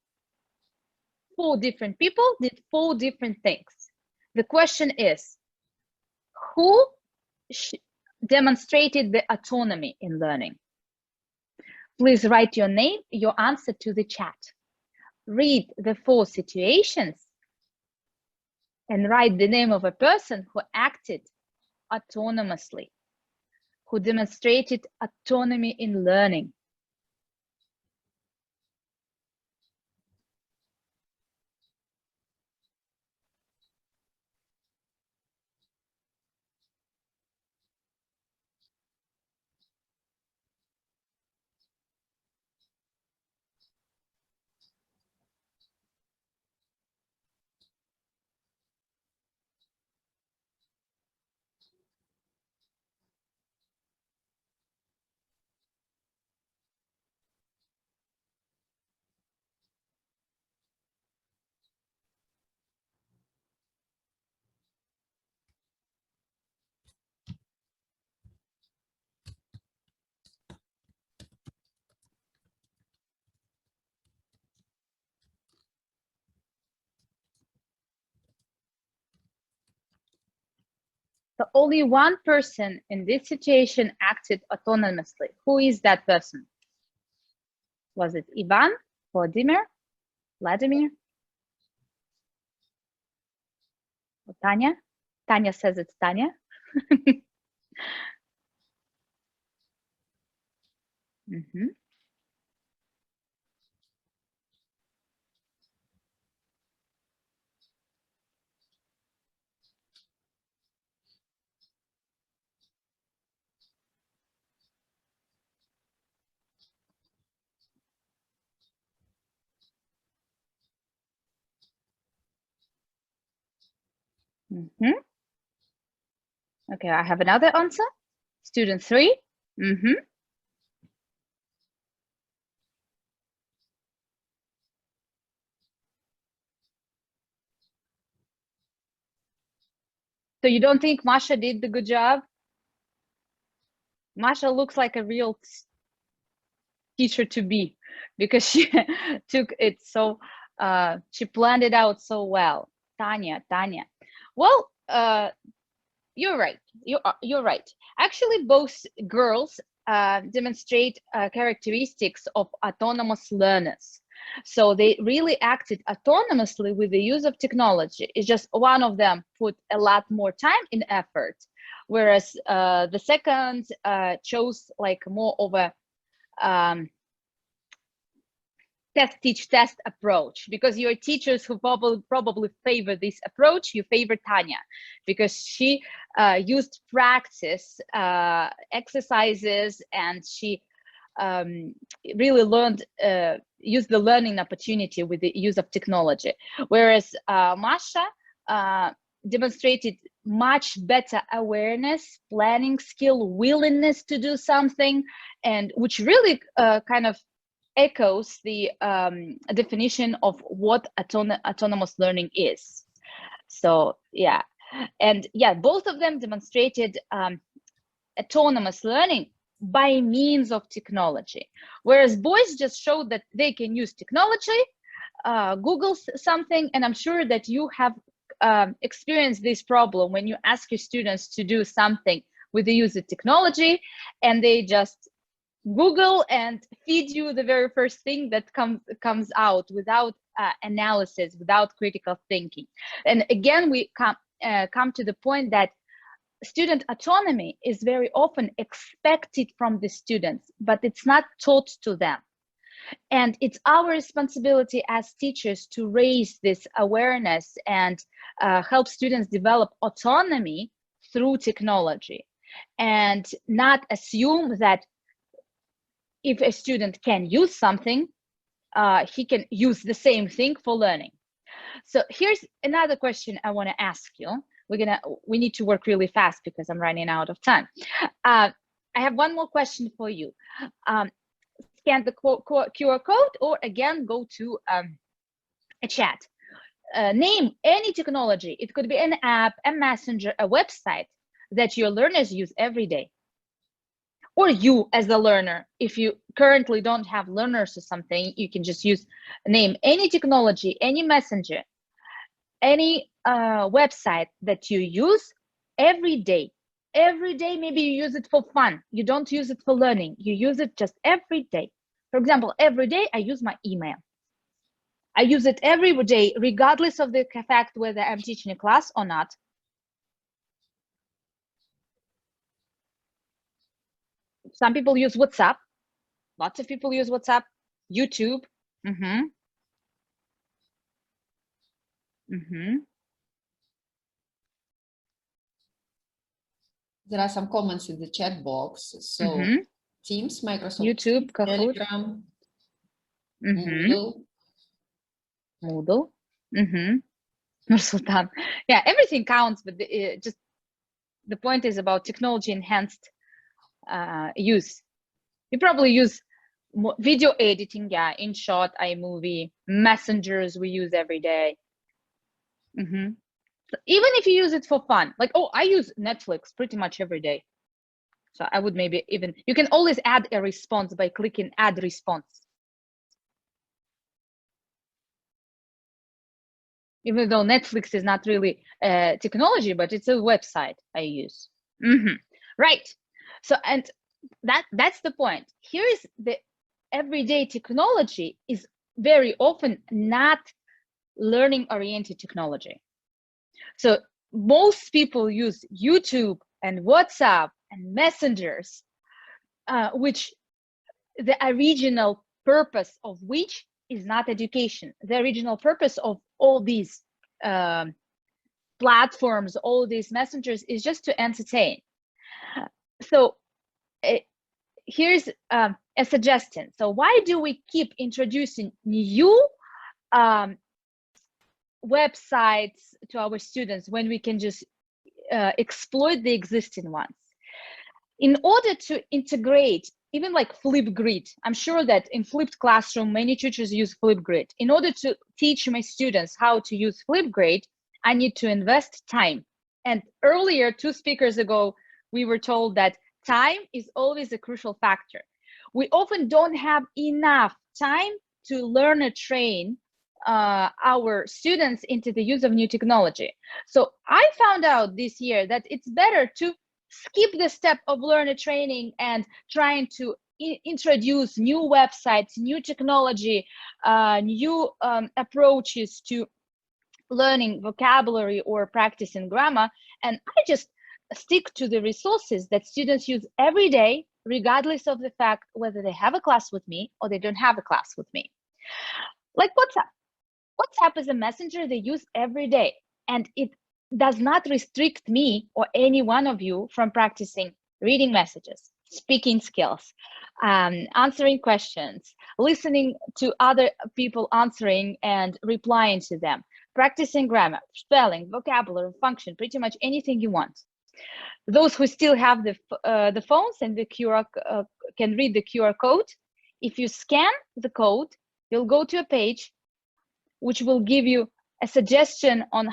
4 different people did 4 different things. The question is, who demonstrated the autonomy in learning? Please write your name, your answer to the chat. Read the 4 situations and write the name of a person who acted autonomously, who demonstrated autonomy in learning. So only one person in this situation acted autonomously. Who is that person? Was it Ivan, Vladimir, or Tanya? Tanya says it's Tanya. Mm-hmm. Mm-hmm. Okay, I have another answer. Student 3. Mm-hmm. So you don't think Masha did the good job? Masha looks like a real teacher to be, because she took it so, she planned it out so well. Tanya. Well, you're right. You're right. Actually, both girls demonstrate characteristics of autonomous learners. So they really acted autonomously with the use of technology. It's just one of them put a lot more time and effort, whereas the second chose like more of a test, teach, test approach, because your teachers who probably favor this approach, you favor Tanya, because she used practice exercises, and she really learned, used the learning opportunity with the use of technology. Whereas Masha demonstrated much better awareness, planning skill, willingness to do something, and which really kind of echoes the definition of what autonomous learning is. So yeah, and yeah, both of them demonstrated autonomous learning by means of technology, whereas boys just showed that they can use technology, Google something, and I'm sure that you have experienced this problem when you ask your students to do something with the use of technology, and they just Google and feed you the very first thing that comes out without analysis, without critical thinking. And again, we come to the point that student autonomy is very often expected from the students, but it's not taught to them. And it's our responsibility as teachers to raise this awareness and help students develop autonomy through technology, and not assume that if a student can use something, he can use the same thing for learning. So here's another question I want to ask you. We need to work really fast because I'm running out of time. I have one more question for you. Scan the QR code, or again, go to a chat. Name any technology. It could be an app, a messenger, a website that your learners use every day. Or you as a learner, if you currently don't have learners or something, you can just name any technology, any messenger, any website that you use every day. Every day, maybe you use it for fun. You don't use it for learning. You use it just every day. For example, every day I use my email. I use it every day, regardless of the fact whether I'm teaching a class or not. Some people use WhatsApp. Lots of people use WhatsApp, YouTube. There are some comments in the chat box. So Teams, Microsoft YouTube, Teams, Telegram, Moodle. Nursultan. Yeah, everything counts, but just the point is about technology enhanced use. You probably use video editing, yeah, InShot, iMovie, messengers we use every day. So even if you use it for fun, like, oh, I use Netflix pretty much every day. So I would maybe even, you can always add a response by clicking add response. even though Netflix is not really technology, but it's a website I use. Right. So, and that's the point. Here is the everyday technology is very often not learning-oriented technology. So most people use YouTube and WhatsApp and messengers, which the original purpose of which is not education. The original purpose of all these platforms, all these messengers, is just to entertain. So here's a suggestion. So why do we keep introducing new websites to our students when we can just exploit the existing ones? In order to integrate, even like Flipgrid, I'm sure that in flipped classroom, many teachers use Flipgrid. In order to teach my students how to use Flipgrid, I need to invest time. And earlier, 2 speakers ago, we were told that time is always a crucial factor. We often don't have enough time to learn and train our students into the use of new technology. So I found out this year that it's better to skip the step of learner training and trying to introduce new websites, new technology, new approaches to learning vocabulary or practicing grammar. And I just stick to the resources that students use every day, regardless of the fact whether they have a class with me or they don't have a class with me. Like WhatsApp. WhatsApp is a messenger they use every day, and it does not restrict me or any one of you from practicing reading messages, speaking skills, answering questions, listening to other people answering and replying to them, practicing grammar, spelling, vocabulary, function, pretty much anything you want. Those who still have the phones and the QR can read the QR code. If you scan the code, you'll go to a page which will give you a suggestion on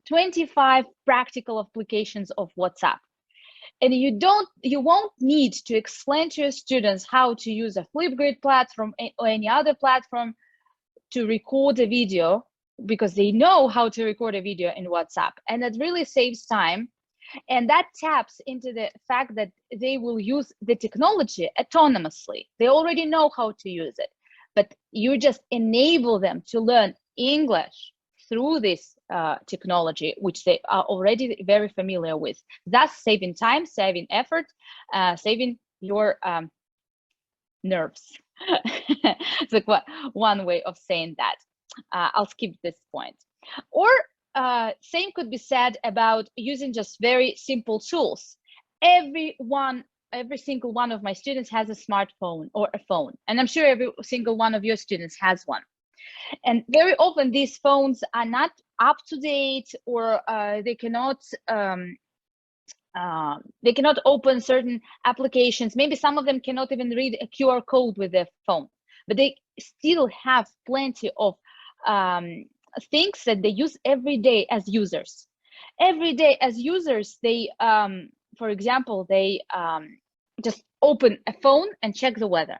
25 practical applications of WhatsApp. And you won't need to explain to your students how to use a Flipgrid platform or any other platform to record a video, because they know how to record a video in WhatsApp. And that really saves time. And that taps into the fact that they will use the technology autonomously. They already know how to use it, but you just enable them to learn English through this technology, which they are already very familiar with, thus saving time, saving effort, saving your nerves. It's like one way of saying that. I'll skip this point. Or same could be said about using just very simple tools. Every single one of my students has a smartphone or a phone, and I'm sure every single one of your students has one. And very often these phones are not up to date, or they cannot open certain applications. Maybe some of them cannot even read a QR code with their phone, but they still have plenty of things that they use every day as users. Every day as users, they, for example, they just open a phone and check the weather.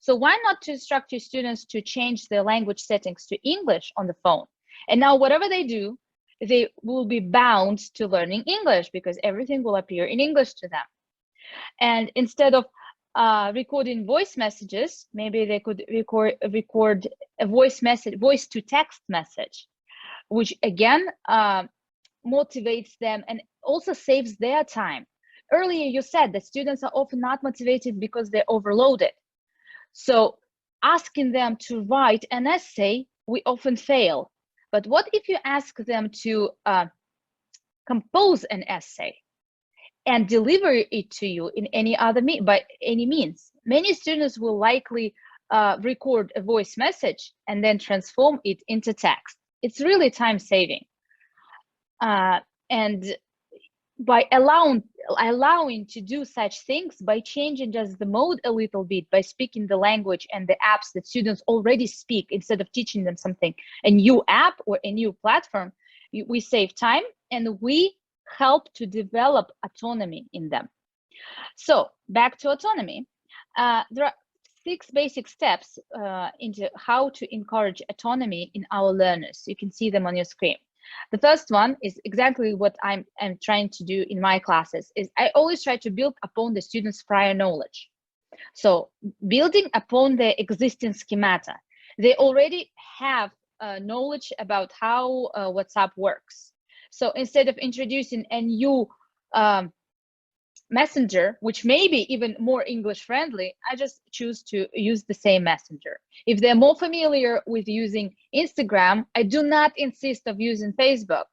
So why not to instruct your students to change their language settings to English on the phone? And now whatever they do, they will be bound to learning English, because everything will appear in English to them. And instead of recording voice messages, maybe they could record a voice to text message, which again motivates them and also saves their time. Earlier you said that students are often not motivated because they're overloaded. So asking them to write an essay, we often fail. But what if you ask them to compose an essay and deliver it to you in any other by any means? Many students will likely record a voice message and then transform it into text. It's really time saving. And by allowing to do such things, by changing just the mode a little bit, by speaking the language and the apps that students already speak, instead of teaching them something, a new app or a new platform, we save time and we help to develop autonomy in them. So back to autonomy. There are 6 basic steps into how to encourage autonomy in our learners. You can see them on your screen. The first one is exactly what I'm trying to do in my classes. Is I always try to build upon the students' prior knowledge. So building upon their existing schemata. They already have knowledge about how WhatsApp works. So instead of introducing a new messenger, which may be even more English friendly, I just choose to use the same messenger. If they're more familiar with using Instagram, I do not insist of using Facebook,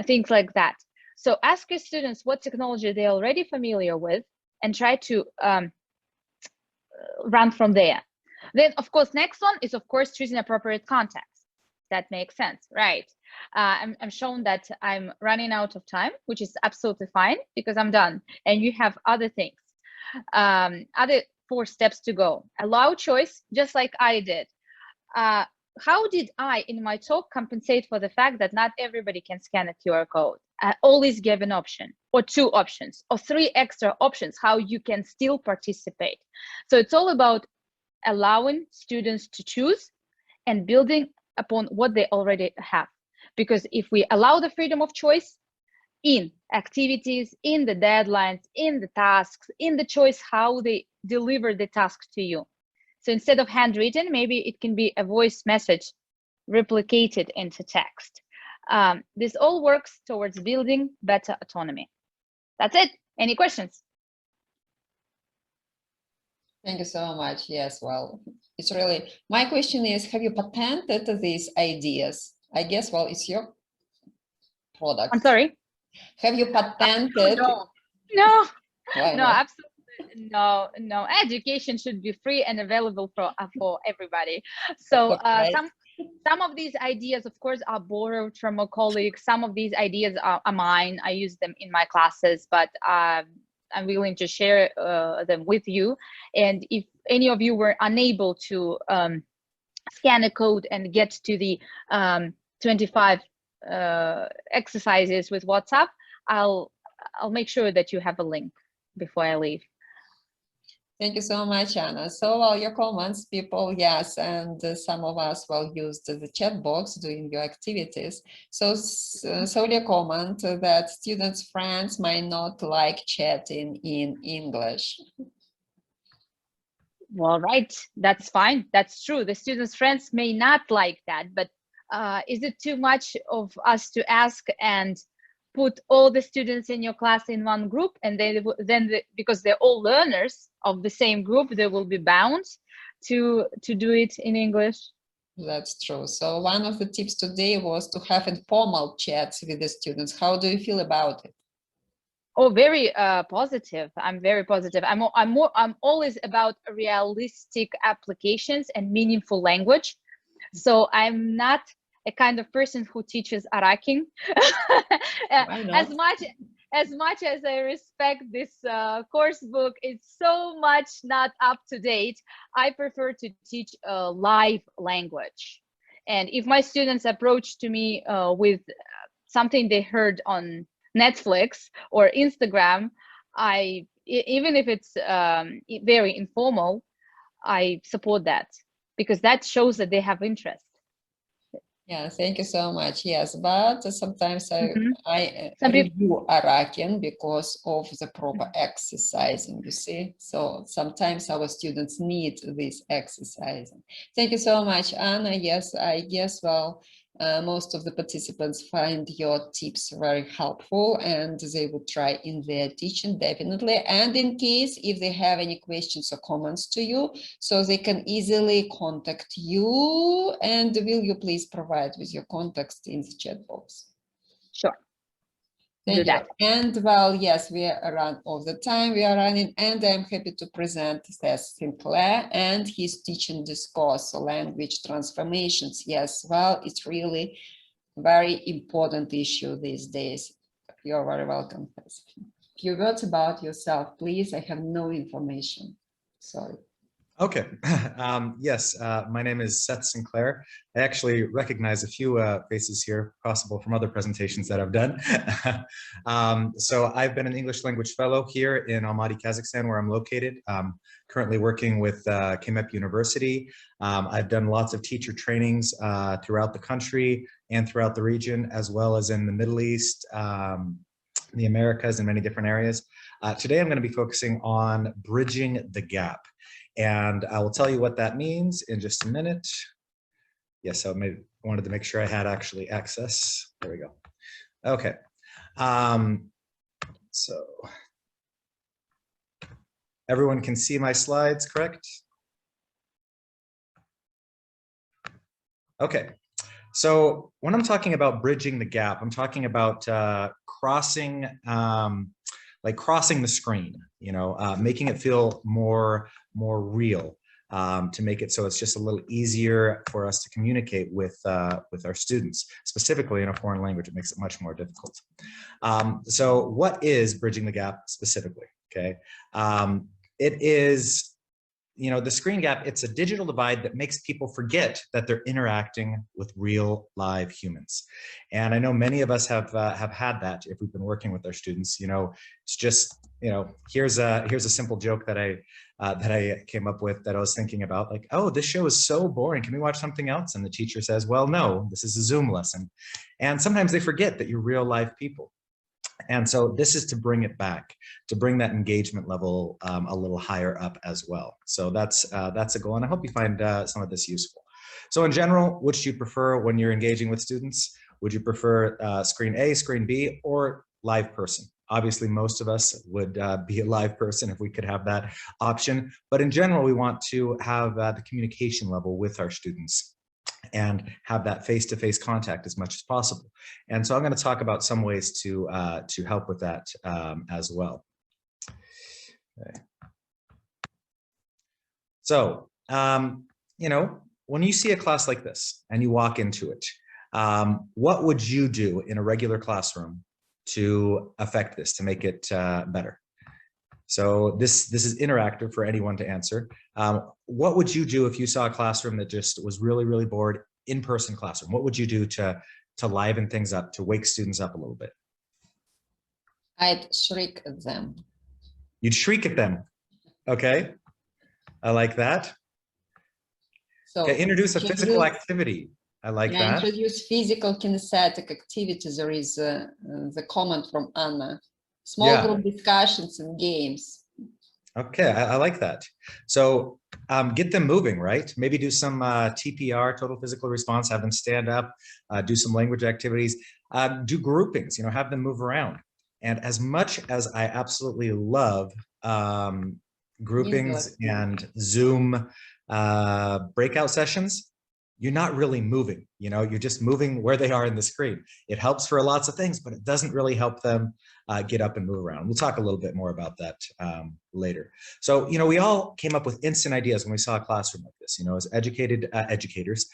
things like that. So ask your students what technology they're already familiar with and try to run from there. Then, of course, next one is, of course, choosing appropriate context. That makes sense, right? I'm shown that I'm running out of time, which is absolutely fine because I'm done. And you have other things, other 4 steps to go. Allow choice, just like I did. How did I, in my talk, compensate for the fact that not everybody can scan a QR code? I always give an option, or 2 options, or 3 extra options, how you can still participate. So it's all about allowing students to choose and building upon what they already have. Because if we allow the freedom of choice in activities, in the deadlines, in the tasks, in the choice how they deliver the task to you. So instead of handwritten, maybe it can be a voice message replicated into text. This all works towards building better autonomy. That's it. Any questions? Thank you so much. Yes, well, it's really, my question is, have you patented these ideas? I guess, well, it's your product. I'm sorry? Have you patented? No, Why no, not? absolutely no. Education should be free and available for everybody. So some of these ideas, of course, are borrowed from a colleague. Some of these ideas are mine. I use them in my classes, but I'm willing to share them with you. And if any of you were unable to scan a code and get to the 25 exercises with WhatsApp, I'll make sure that you have a link before I leave. Thank you so much, Anna. So, well, your comments, people, yes, and some of us will use the chat box during your activities. So, your comment that students' friends might not like chatting in English. Well, right, that's fine. That's true. The students' friends may not like that, but is it too much of us to ask and put all the students in your class in one group, and because they're all learners of the same group, they will be bound to do it in English? That's true. So one of the tips today was to have informal chats with the students. How do you feel about it? Oh, very positive. I'm very positive. I'm always about realistic applications and meaningful language. So I'm not a kind of person who teaches Araking. As much as I respect this course book, it's so much not up to date. I prefer to teach a live language. And if my students approach to me with something they heard on Netflix or Instagram, even if it's very informal, I support that because that shows that they have interest. Yeah, thank you so much. Yes, but sometimes I review Arakin because of the proper exercising, you see. So sometimes our students need this exercising. Thank you so much, Anna. Yes, I guess, well, most of the participants find your tips very helpful and they will try in their teaching, definitely. And in case if they have any questions or comments to you, so they can easily contact you. And will you please provide with your contacts in the chat box? Sure. Thank you. And well, yes, we are around all the time. We are running, and I'm happy to present Sinclair and his teaching this course, language transformations. Yes, well, it's really very important issue these days. You're very welcome. A few words about yourself, please. I have no information. Sorry. Okay. Yes, my name is Seth Sinclair. I actually recognize a few faces here, possible from other presentations that I've done. So I've been an English language fellow here in Almaty, Kazakhstan, where I'm located. Currently working with Keynote University. I've done lots of teacher trainings throughout the country and throughout the region, as well as in the Middle East, the Americas, and many different areas. Today I'm going to be focusing on bridging the gap. And I will tell you what that means in just a minute. Yes, I wanted to make sure I had actually access. There we go. Okay. So everyone can see my slides, correct? Okay. So when I'm talking about bridging the gap, I'm talking about crossing the screen, you know, making it feel more real, to make it so it's just a little easier for us to communicate with our students, specifically in a foreign language. It makes it much more difficult. So what is bridging the gap specifically? Okay, it is, you know, the screen gap. It's a digital divide that makes people forget that they're interacting with real live humans. And I know many of us have had that if we've been working with our students. You know, it's just, you know, here's a simple joke that I came up with that I was thinking about, like, oh, this show is so boring. Can we watch something else? And the teacher says, well, no, this is a Zoom lesson. And sometimes they forget that you're real live people. And so this is to bring it back, to bring that engagement level a little higher up as well. So that's a goal, and I hope you find some of this useful. So in general, which do you prefer when you're engaging with students? Would you prefer screen A, screen B, or live person? Obviously, most of us would be a live person if we could have that option. But in general, we want to have the communication level with our students and have that face-to-face contact as much as possible. And so I'm going to talk about some ways to help with that as well. Okay. So, you know, when you see a class like this and you walk into it, what would you do in a regular classroom to affect this, to make it better? So this is interactive for anyone to answer. What would you do if you saw a classroom that just was really, really bored, in-person classroom? What would you do to liven things up, to wake students up a little bit? I'd shriek at them. You'd shriek at them. Okay, I like that. So okay, introduce a physical activity. I like that. Introduce physical kinesthetic activities. There is the comment from Anna. Small group discussions and games. Okay, I like that. So get them moving, right? Maybe do some TPR, total physical response, have them stand up, do some language activities, do groupings, you know, have them move around. And as much as I absolutely love groupings and Zoom breakout sessions, you're not really moving, you know, you're just moving where they are in the screen. It helps for lots of things, but it doesn't really help them get up and move around. We'll talk a little bit more about that later. So, you know, we all came up with instant ideas when we saw a classroom like this. You know, as educated educators,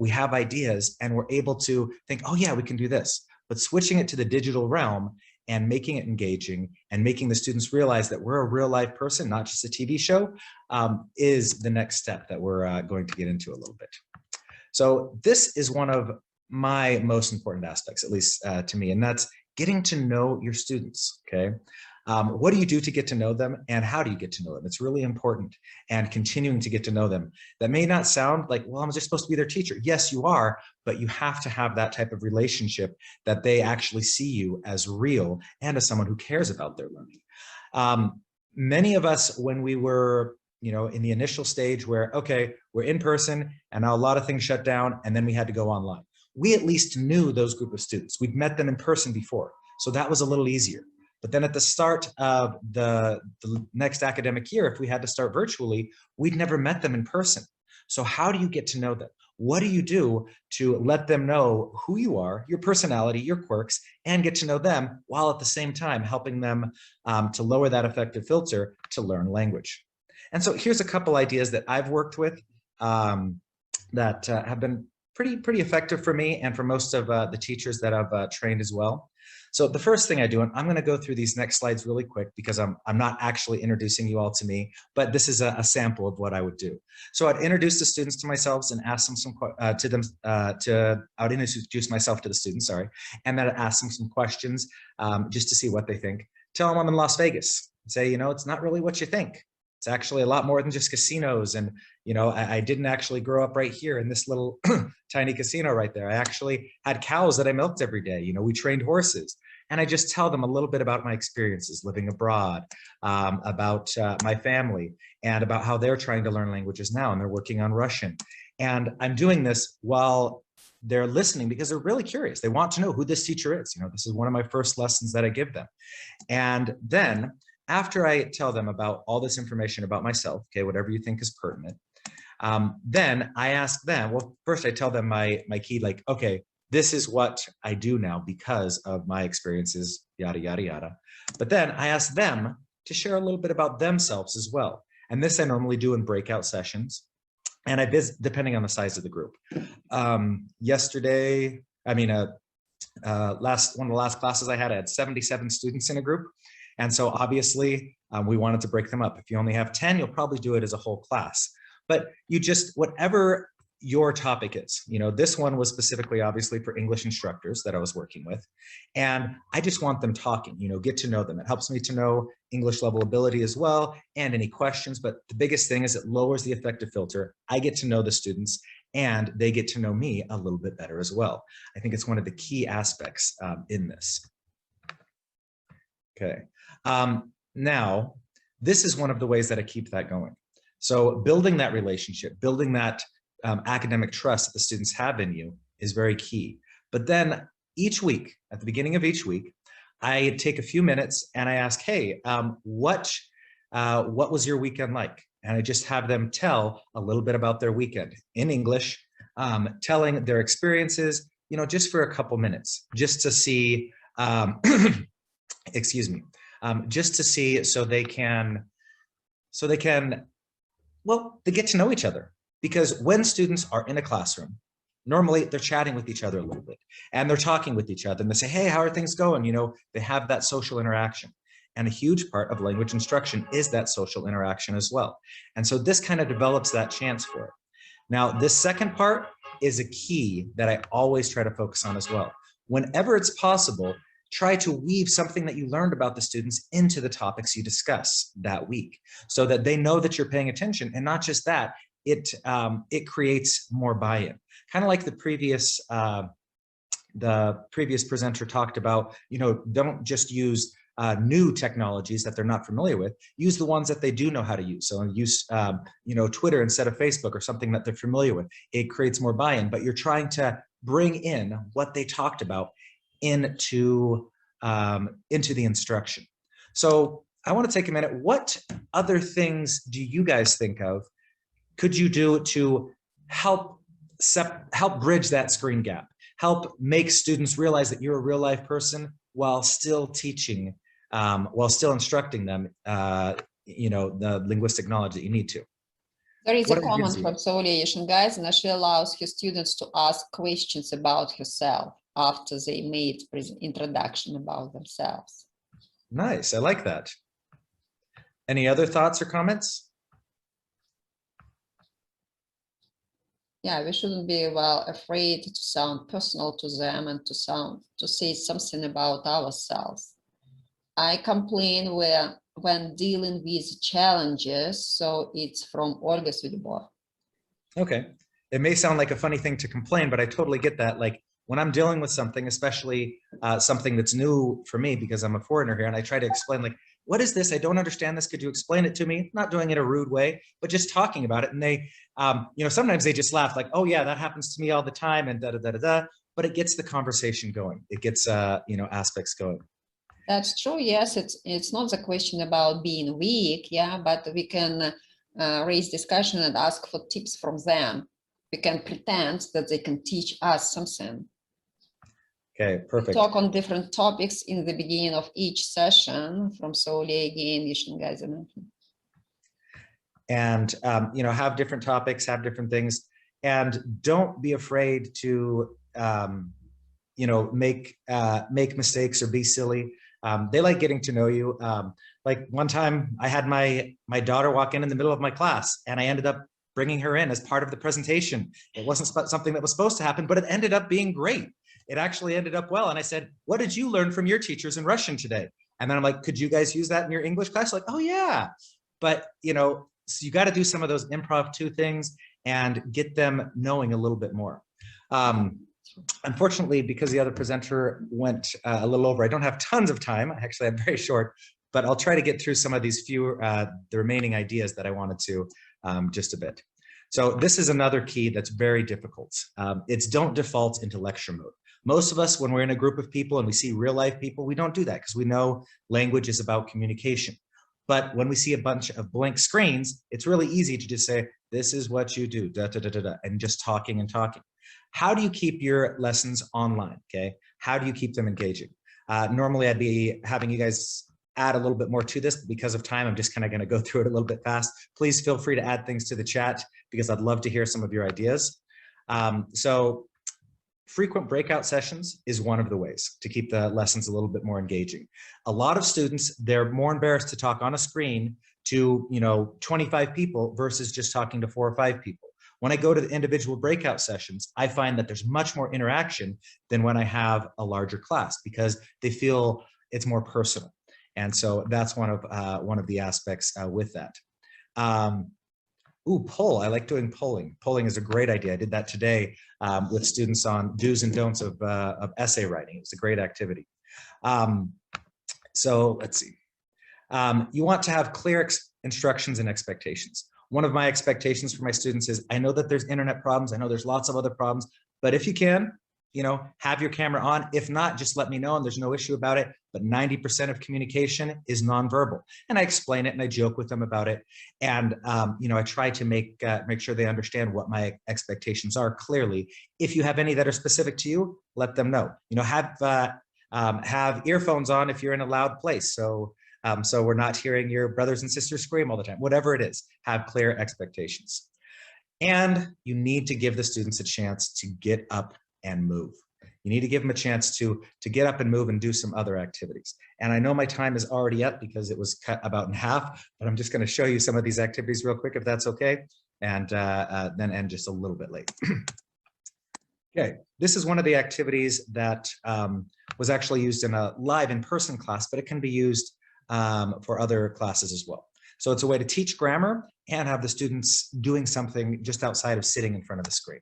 we have ideas and we're able to think, oh yeah, we can do this. But switching it to the digital realm and making it engaging and making the students realize that we're a real life person, not just a TV show, is the next step that we're going to get into a little bit. So this is one of my most important aspects, at least to me, and that's getting to know your students, okay? What do you do to get to know them, and how do you get to know them? It's really important, and continuing to get to know them. That may not sound like, well, I'm just supposed to be their teacher. Yes, you are, but you have to have that type of relationship that they actually see you as real and as someone who cares about their learning. Many of us, when we were, you know, in the initial stage where, okay, we're in person and now a lot of things shut down and then we had to go online. We at least knew those group of students. We'd met them in person before, so that was a little easier. But then at the start of the next academic year, if we had to start virtually, we'd never met them in person. So how do you get to know them? What do you do to let them know who you are, your personality, your quirks, and get to know them while at the same time helping them to lower that affective filter to learn language? And so here's a couple ideas that I've worked with that have been pretty effective for me and for most of the teachers that I've trained as well. So the first thing I do, and I'm going to go through these next slides really quick because I'm not actually introducing you all to me, but this is a sample of what I would do. So I'd introduce the students to myself and ask them I would introduce myself to the students, sorry, and then I'd ask them some questions just to see what they think. Tell them I'm in Las Vegas. Say, you know, it's not really what you think. It's actually a lot more than just casinos. And, you know, I didn't actually grow up right here in this little tiny casino right there. I actually had cows that I milked every day. You know, we trained horses. And I just tell them a little bit about my experiences living abroad, about my family, and about how they're trying to learn languages now, and they're working on Russian. And I'm doing this while they're listening because they're really curious. They want to know who this teacher is. You know, this is one of my first lessons that I give them. And then after I tell them about all this information about myself, okay, whatever you think is pertinent, then I ask them, well, first I tell them my key, like, okay, this is what I do now because of my experiences, yada, yada, yada. But then I ask them to share a little bit about themselves as well. And this I normally do in breakout sessions. And I visit, depending on the size of the group. Yesterday, I mean, one of the last classes I had 77 students in a group. And so obviously we wanted to break them up. If you only have 10, you'll probably do it as a whole class. But you just, whatever your topic is, you know, this one was specifically obviously for English instructors that I was working with. And I just want them talking, you know, get to know them. It helps me to know English level ability as well, and any questions. But the biggest thing is it lowers the affective filter. I get to know the students and they get to know me a little bit better as well. I think it's one of the key aspects in this. Okay. Now, this is one of the ways that I keep that going. So building that relationship, building that academic trust that the students have in you is very key. But then each week, at the beginning of each week, I take a few minutes and I ask, hey, what was your weekend like? And I just have them tell a little bit about their weekend in English, telling their experiences, you know, just for a couple minutes, just to see, excuse me, just to see so they can, well, they get to know each other. Because when students are in a classroom, normally they're chatting with each other a little bit and they're talking with each other and they say, hey, how are things going? You know, they have that social interaction. And a huge part of language instruction is that social interaction as well. And so this kind of develops that chance for it. Now, this second part is a key that I always try to focus on as well. Whenever it's possible, try to weave something that you learned about the students into the topics you discuss that week so that they know that you're paying attention. And not just that, it creates more buy-in. Kind of like the previous presenter talked about, you know, don't just use new technologies that they're not familiar with, use the ones that they do know how to use. So use, you know, Twitter instead of Facebook or something that they're familiar with. It creates more buy-in, but you're trying to bring in what they talked about into the instruction. So I want to take a minute. What other things do you guys think of could you do to help bridge that screen gap, help make students realize that you're a real life person while still teaching, while still instructing them, you know, the linguistic knowledge that you need to? There is a comment from Solia Yeshengais, and she allows her students to ask questions about herself after they made introduction about themselves. Nice, I like that. Any other thoughts or comments? Yeah, we shouldn't be afraid to sound personal to them and to say something about ourselves. I complain when dealing with challenges, so it's from Olga Sudibor. Okay, it may sound like a funny thing to complain, but I totally get that. Like when I'm dealing with something, especially something that's new for me because I'm a foreigner here, and I try to explain like, what is this? I don't understand this. Could you explain it to me? Not doing it a rude way, but just talking about it. And they, you know, sometimes they just laugh like, oh yeah, that happens to me all the time and da-da-da-da-da, but it gets the conversation going. It gets, you know, aspects going. That's true. Yes, it's not the question about being weak. Yeah, but we can raise discussion and ask for tips from them. We can pretend that they can teach us something. Okay, perfect. Talk on different topics in the beginning of each session from Solia again, Yeshengais. And, you know, have different topics, have different things, and don't be afraid to you know, make mistakes or be silly. They like getting to know you. Like one time I had my daughter walk in the middle of my class, and I ended up bringing her in as part of the presentation. It wasn't something that was supposed to happen, but it ended up being great. It actually ended up well. And I said, what did you learn from your teachers in Russian today? And then I'm like, could you guys use that in your English class? Like, oh yeah. But you know, so you got to do some of those impromptu things and get them knowing a little bit more. Unfortunately, because the other presenter went a little over, I don't have tons of time. Actually, I'm very short, but I'll try to get through some of these the remaining ideas that I wanted to just a bit. So this is another key that's very difficult. It's don't default into lecture mode. Most of us, when we're in a group of people and we see real life people, we don't do that because we know language is about communication. But when we see a bunch of blank screens, it's really easy to just say, this is what you do, da, da, da, da, da, and just talking and talking. How do you keep your lessons online, okay? How do you keep them engaging? Normally, I'd be having you guys add a little bit more to this, but because of time, I'm just kind of going to go through it a little bit fast. Please feel free to add things to the chat because I'd love to hear some of your ideas. So frequent breakout sessions is one of the ways to keep the lessons a little bit more engaging. A lot of students, they're more embarrassed to talk on a screen to, you know, 25 people versus just talking to 4 or 5 people. When I go to the individual breakout sessions, I find that there's much more interaction than when I have a larger class because they feel it's more personal. And so that's one of the aspects with that. Poll, I like doing polling. Polling is a great idea. I did that today with students on do's and don'ts of essay writing. It was a great activity. So let's see. You want to have clear instructions and expectations. One of my expectations for my students is, I know that there's internet problems. I know there's lots of other problems, but if you can, you know, have your camera on. If not, just let me know and there's no issue about it. But 90% of communication is nonverbal. And I explain it and I joke with them about it. And, you know, I try to make sure they understand what my expectations are clearly. If you have any that are specific to you, let them know. You know, have earphones on if you're in a loud place. So we're not hearing your brothers and sisters scream all the time. Whatever it is, have clear expectations. And you need to give the students a chance to get up and move. You need to give them a chance to get up and move and do some other activities. And I know my time is already up because it was cut about in half, but I'm just going to show you some of these activities real quick, if that's okay, and then end just a little bit late. Okay, this is one of the activities that was actually used in a live in-person class, but it can be used for other classes as well. So it's a way to teach grammar and have the students doing something just outside of sitting in front of the screen.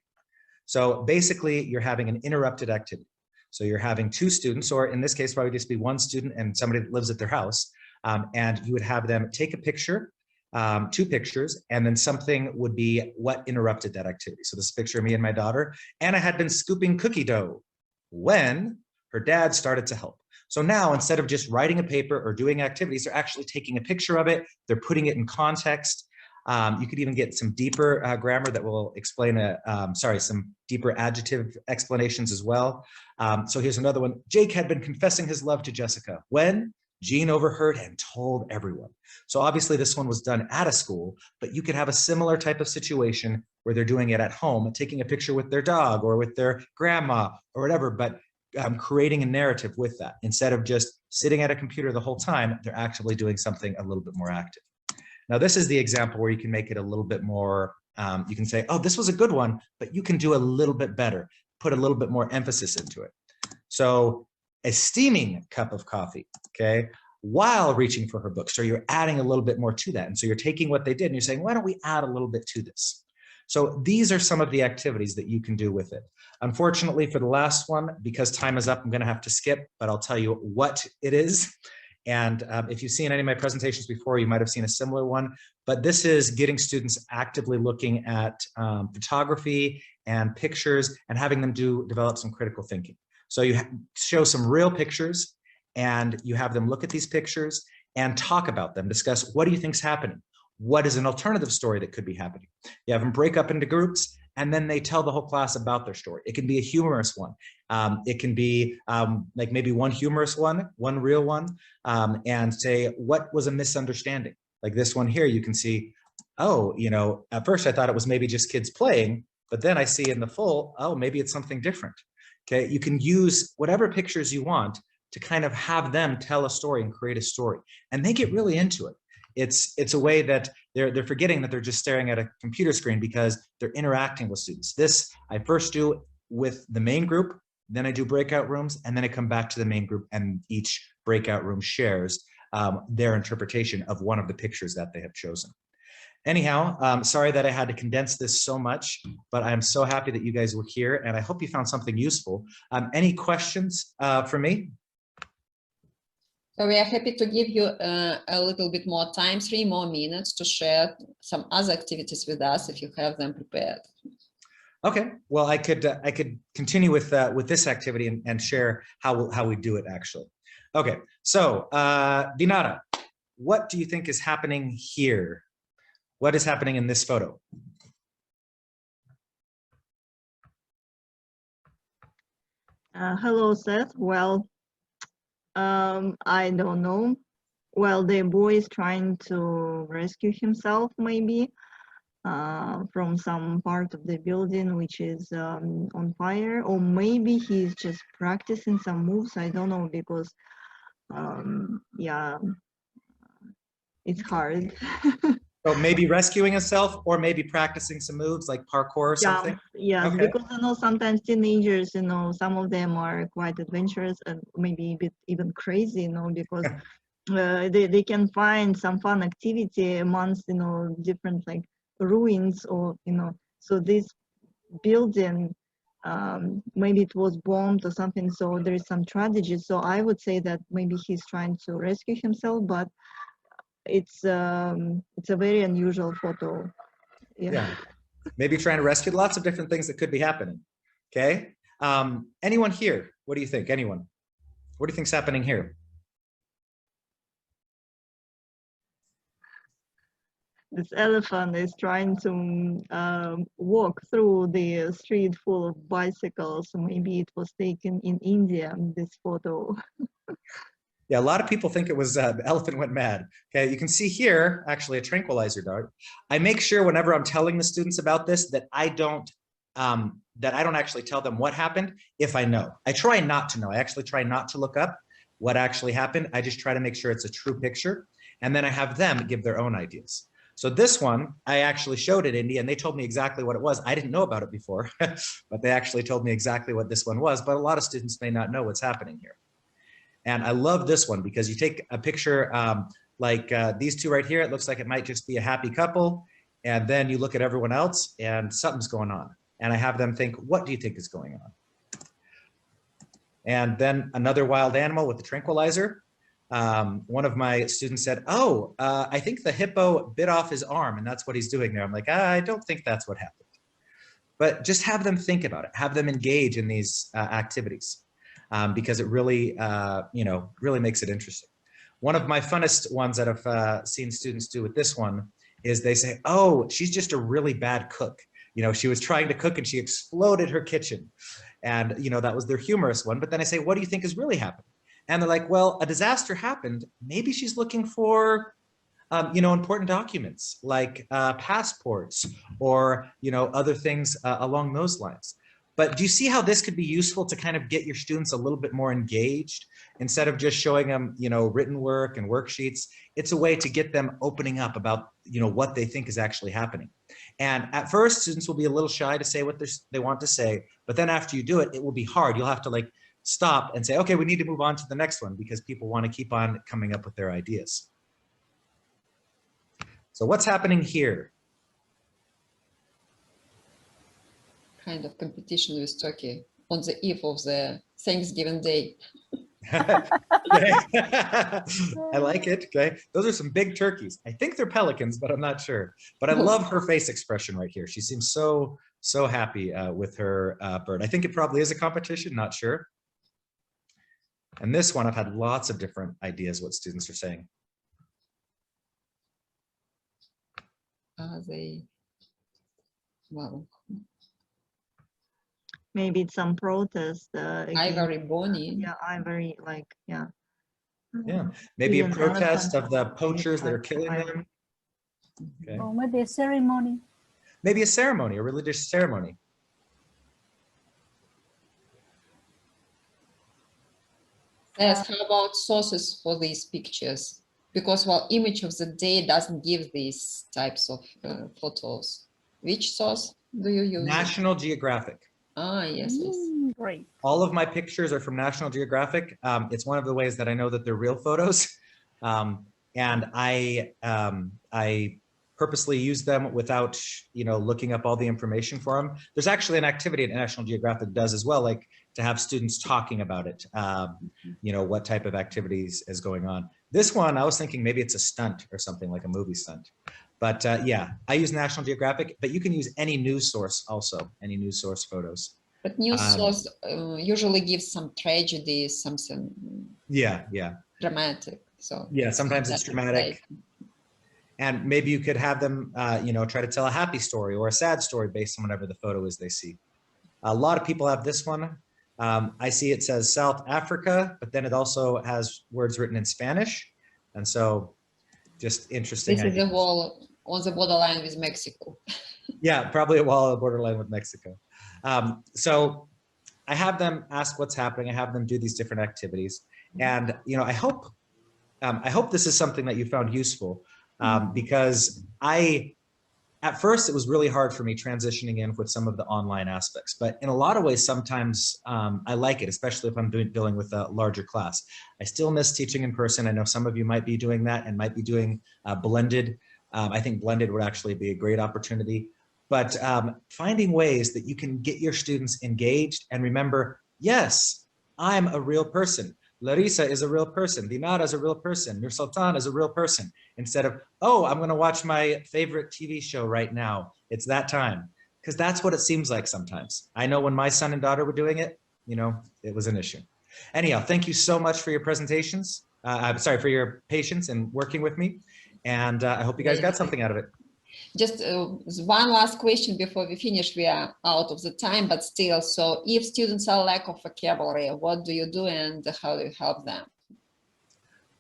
So basically, you're having an interrupted activity. So you're having 2 students, or in this case, probably just be 1 student and somebody that lives at their house, and you would have them take a picture, 2 pictures, and then something would be what interrupted that activity. So this is a picture of me and my daughter. Anna had been scooping cookie dough when her dad started to help. So now, instead of just writing a paper or doing activities, they're actually taking a picture of it. They're putting it in context. You could even get some deeper grammar that will explain some deeper adjective explanations as well. So here's another one. Jake had been confessing his love to Jessica when Jean overheard and told everyone. So obviously this one was done at a school, but you could have a similar type of situation where they're doing it at home, taking a picture with their dog or with their grandma or whatever, but creating a narrative with that. Instead of just sitting at a computer the whole time, they're actually doing something a little bit more active. Now, this is the example where you can make it a little bit more, you can say, oh, this was a good one, but you can do a little bit better, put a little bit more emphasis into it. So a steaming cup of coffee, okay, while reaching for her book. So you're adding a little bit more to that. And so you're taking what they did and you're saying, why don't we add a little bit to this? So these are some of the activities that you can do with it. Unfortunately, for the last one, because time is up, I'm going to have to skip, but I'll tell you what it is. And if you've seen any of my presentations before, you might have seen a similar one, but this is getting students actively looking at photography and pictures and having them develop some critical thinking. So you show some real pictures and you have them look at these pictures and talk about them, discuss what do you think's happening? What is an alternative story that could be happening? You have them break up into groups and then they tell the whole class about their story. It can be a humorous one. It can be like maybe one humorous one, one real one, and say, what was a misunderstanding? Like this one here, you can see, oh, you know, at first I thought it was maybe just kids playing, but then I see in the full, oh, maybe it's something different. Okay, you can use whatever pictures you want to kind of have them tell a story and create a story, and they get really into it. It's a way that they're forgetting that they're just staring at a computer screen because they're interacting with students. This I first do with the main group, then I do breakout rooms, and then I come back to the main group, and each breakout room shares their interpretation of one of the pictures that they have chosen. Anyhow, sorry that I had to condense this so much, but I'm so happy that you guys were here, and I hope you found something useful. Any questions for me? So we are happy to give you a little bit more time, 3 more minutes, to share some other activities with us if you have them prepared. Okay, well, I could continue with this activity and share how we do it actually. Okay, so Dinara, what do you think is happening here? What is happening in this photo? Hello, Seth. Well, I don't know. Well, the boy is trying to rescue himself, maybe, from some part of the building which is on fire, or maybe he's just practicing some moves. I don't know, because yeah, it's hard. So maybe rescuing himself, or maybe practicing some moves like parkour or something? Yeah, yes, okay. Because I know sometimes teenagers, some of them are quite adventurous and maybe a bit even crazy, because they can find some fun activity amongst, different like ruins, or, so this building, maybe it was bombed or something, so there is some tragedy. So I would say that maybe he's trying to rescue himself, but it's a very unusual photo. Yeah. Maybe trying to rescue, lots of different things that could be happening. Okay. Anyone here? What do you think? Anyone? What do you think's happening here? This elephant is trying to walk through the street full of bicycles. Maybe it was taken in India, this photo. Yeah, a lot of people think it was the elephant went mad. Okay, you can see here actually a tranquilizer dart. I make sure whenever I'm telling the students about this that I don't actually tell them what happened if I know. I try not to know. I actually try not to look up what actually happened. I just try to make sure it's a true picture, and then I have them give their own ideas. So this one, I actually showed it Indy, and they told me exactly what it was. I didn't know about it before, but they actually told me exactly what this one was. But a lot of students may not know what's happening here. And I love this one because you take a picture like these two right here. It looks like it might just be a happy couple. And then you look at everyone else and something's going on. And I have them think, what do you think is going on? And then another wild animal with the tranquilizer. One of my students said, oh, I think the hippo bit off his arm and that's what he's doing there. I'm like, I don't think that's what happened. But just have them think about it. Have them engage in these activities. Because it really, really makes it interesting. One of my funnest ones that I've seen students do with this one is they say, oh, she's just a really bad cook. She was trying to cook and she exploded her kitchen. And, that was their humorous one. But then I say, what do you think is really happening? And they're like, well, a disaster happened. Maybe she's looking for, important documents like passports or, other things along those lines. But do you see how this could be useful to kind of get your students a little bit more engaged instead of just showing them, written work and worksheets? It's a way to get them opening up about, what they think is actually happening. And at first, students will be a little shy to say what they want to say, but then after you do it, it will be hard. You'll have to stop and say, okay, we need to move on to the next one because people want to keep on coming up with their ideas. So what's happening here? Kind of competition with Turkey on the eve of the Thanksgiving Day. I like it. Okay, those are some big turkeys. I think they're pelicans, but I'm not sure. But I love her face expression right here. She seems so happy with her bird. I think it probably is a competition, not sure. And this one, I've had lots of different ideas what students are saying. Are they? Wow. Maybe it's some protest. Ivory Bonnie. Yeah, ivory, yeah. Yeah, maybe a protest of the poachers that are killing them. Okay. Or maybe a ceremony. Maybe a ceremony, a religious ceremony. Yes, how about sources for these pictures? Because, well, image of the day doesn't give these types of photos. Which source do you use? National Geographic. Ah, yes, yes. Great. All of my pictures are from National Geographic. It's one of the ways that I know that they're real photos. And I purposely use them without, looking up all the information for them. There's actually an activity that National Geographic does as well, like to have students talking about it, what type of activities is going on. This one, I was thinking maybe it's a stunt or something, like a movie stunt. But yeah, I use National Geographic, but you can use any news source also, any news source photos. But news source usually gives some tragedy, something yeah, dramatic. So yeah, sometimes it's dramatic. And maybe you could have them, try to tell a happy story or a sad story based on whatever the photo is they see. A lot of people have this one. I see it says South Africa, but then it also has words written in Spanish. And so just interesting. This is a wall on the borderline with Mexico. Yeah, probably a wall on the borderline with Mexico. So I have them ask what's happening. I have them do these different activities. And, I hope this is something that you found useful. Because at first it was really hard for me transitioning in with some of the online aspects, but in a lot of ways, sometimes I like it, especially if I'm dealing with a larger class. I still miss teaching in person. I know some of you might be doing that and might be doing blended. I think blended would actually be a great opportunity, but finding ways that you can get your students engaged and remember, yes, I'm a real person. Larissa is a real person. Dinara is a real person. Nur Sultan is a real person. Instead of, oh, I'm going to watch my favorite TV show right now. It's that time. Because that's what it seems like sometimes. I know when my son and daughter were doing it, it was an issue. Anyhow, thank you so much for your presentations. I'm sorry, for your patience and working with me. And I hope you guys got something out of it. Just one last question before we finish. We are out of the time, but still, so if students are lack of vocabulary, what do you do and how do you help them?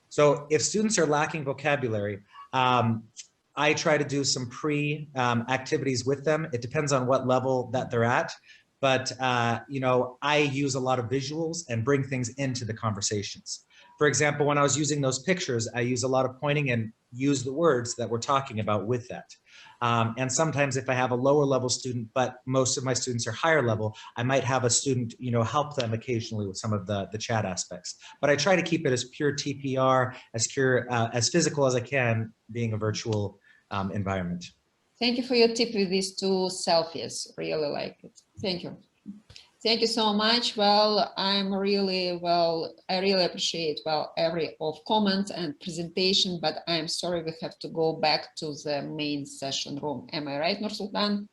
So if students are lacking vocabulary, I try to do some activities with them. It depends on what level that they're at. But, I use a lot of visuals and bring things into the conversations. For example, when I was using those pictures, I use a lot of pointing and use the words that we're talking about with that. And sometimes if I have a lower level student, but most of my students are higher level, I might have a student, help them occasionally with some of the chat aspects. But I try to keep it as pure TPR, as pure, as physical as I can, being a virtual environment. Thank you for your tip with these two selfies. Really like it. Thank you. Thank you so much. Well, I really appreciate, every comment and presentation, but I'm sorry we have to go back to the main session room. Am I right, Nur Sultan?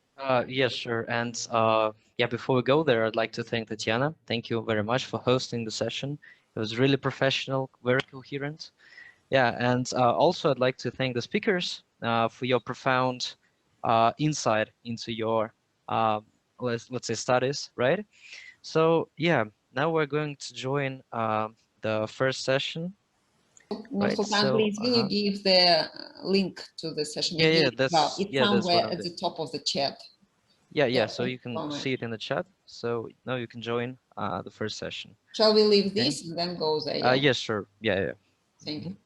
Yes, sure. And yeah, before we go there, I'd like to thank Tatiana. Thank you very much for hosting the session. It was really professional, very coherent. Yeah, and also I'd like to thank the speakers for your profound insight into your let's say studies, right? So yeah, now we're going to join the first session. Nur Sultan, please will you give the link to the session? Yeah, it's somewhere at the top of the chat. Yeah, so you can see it in the chat. So now you can join the first session. Shall we leave this and then go there? Yes, sure. Yeah. Thank you.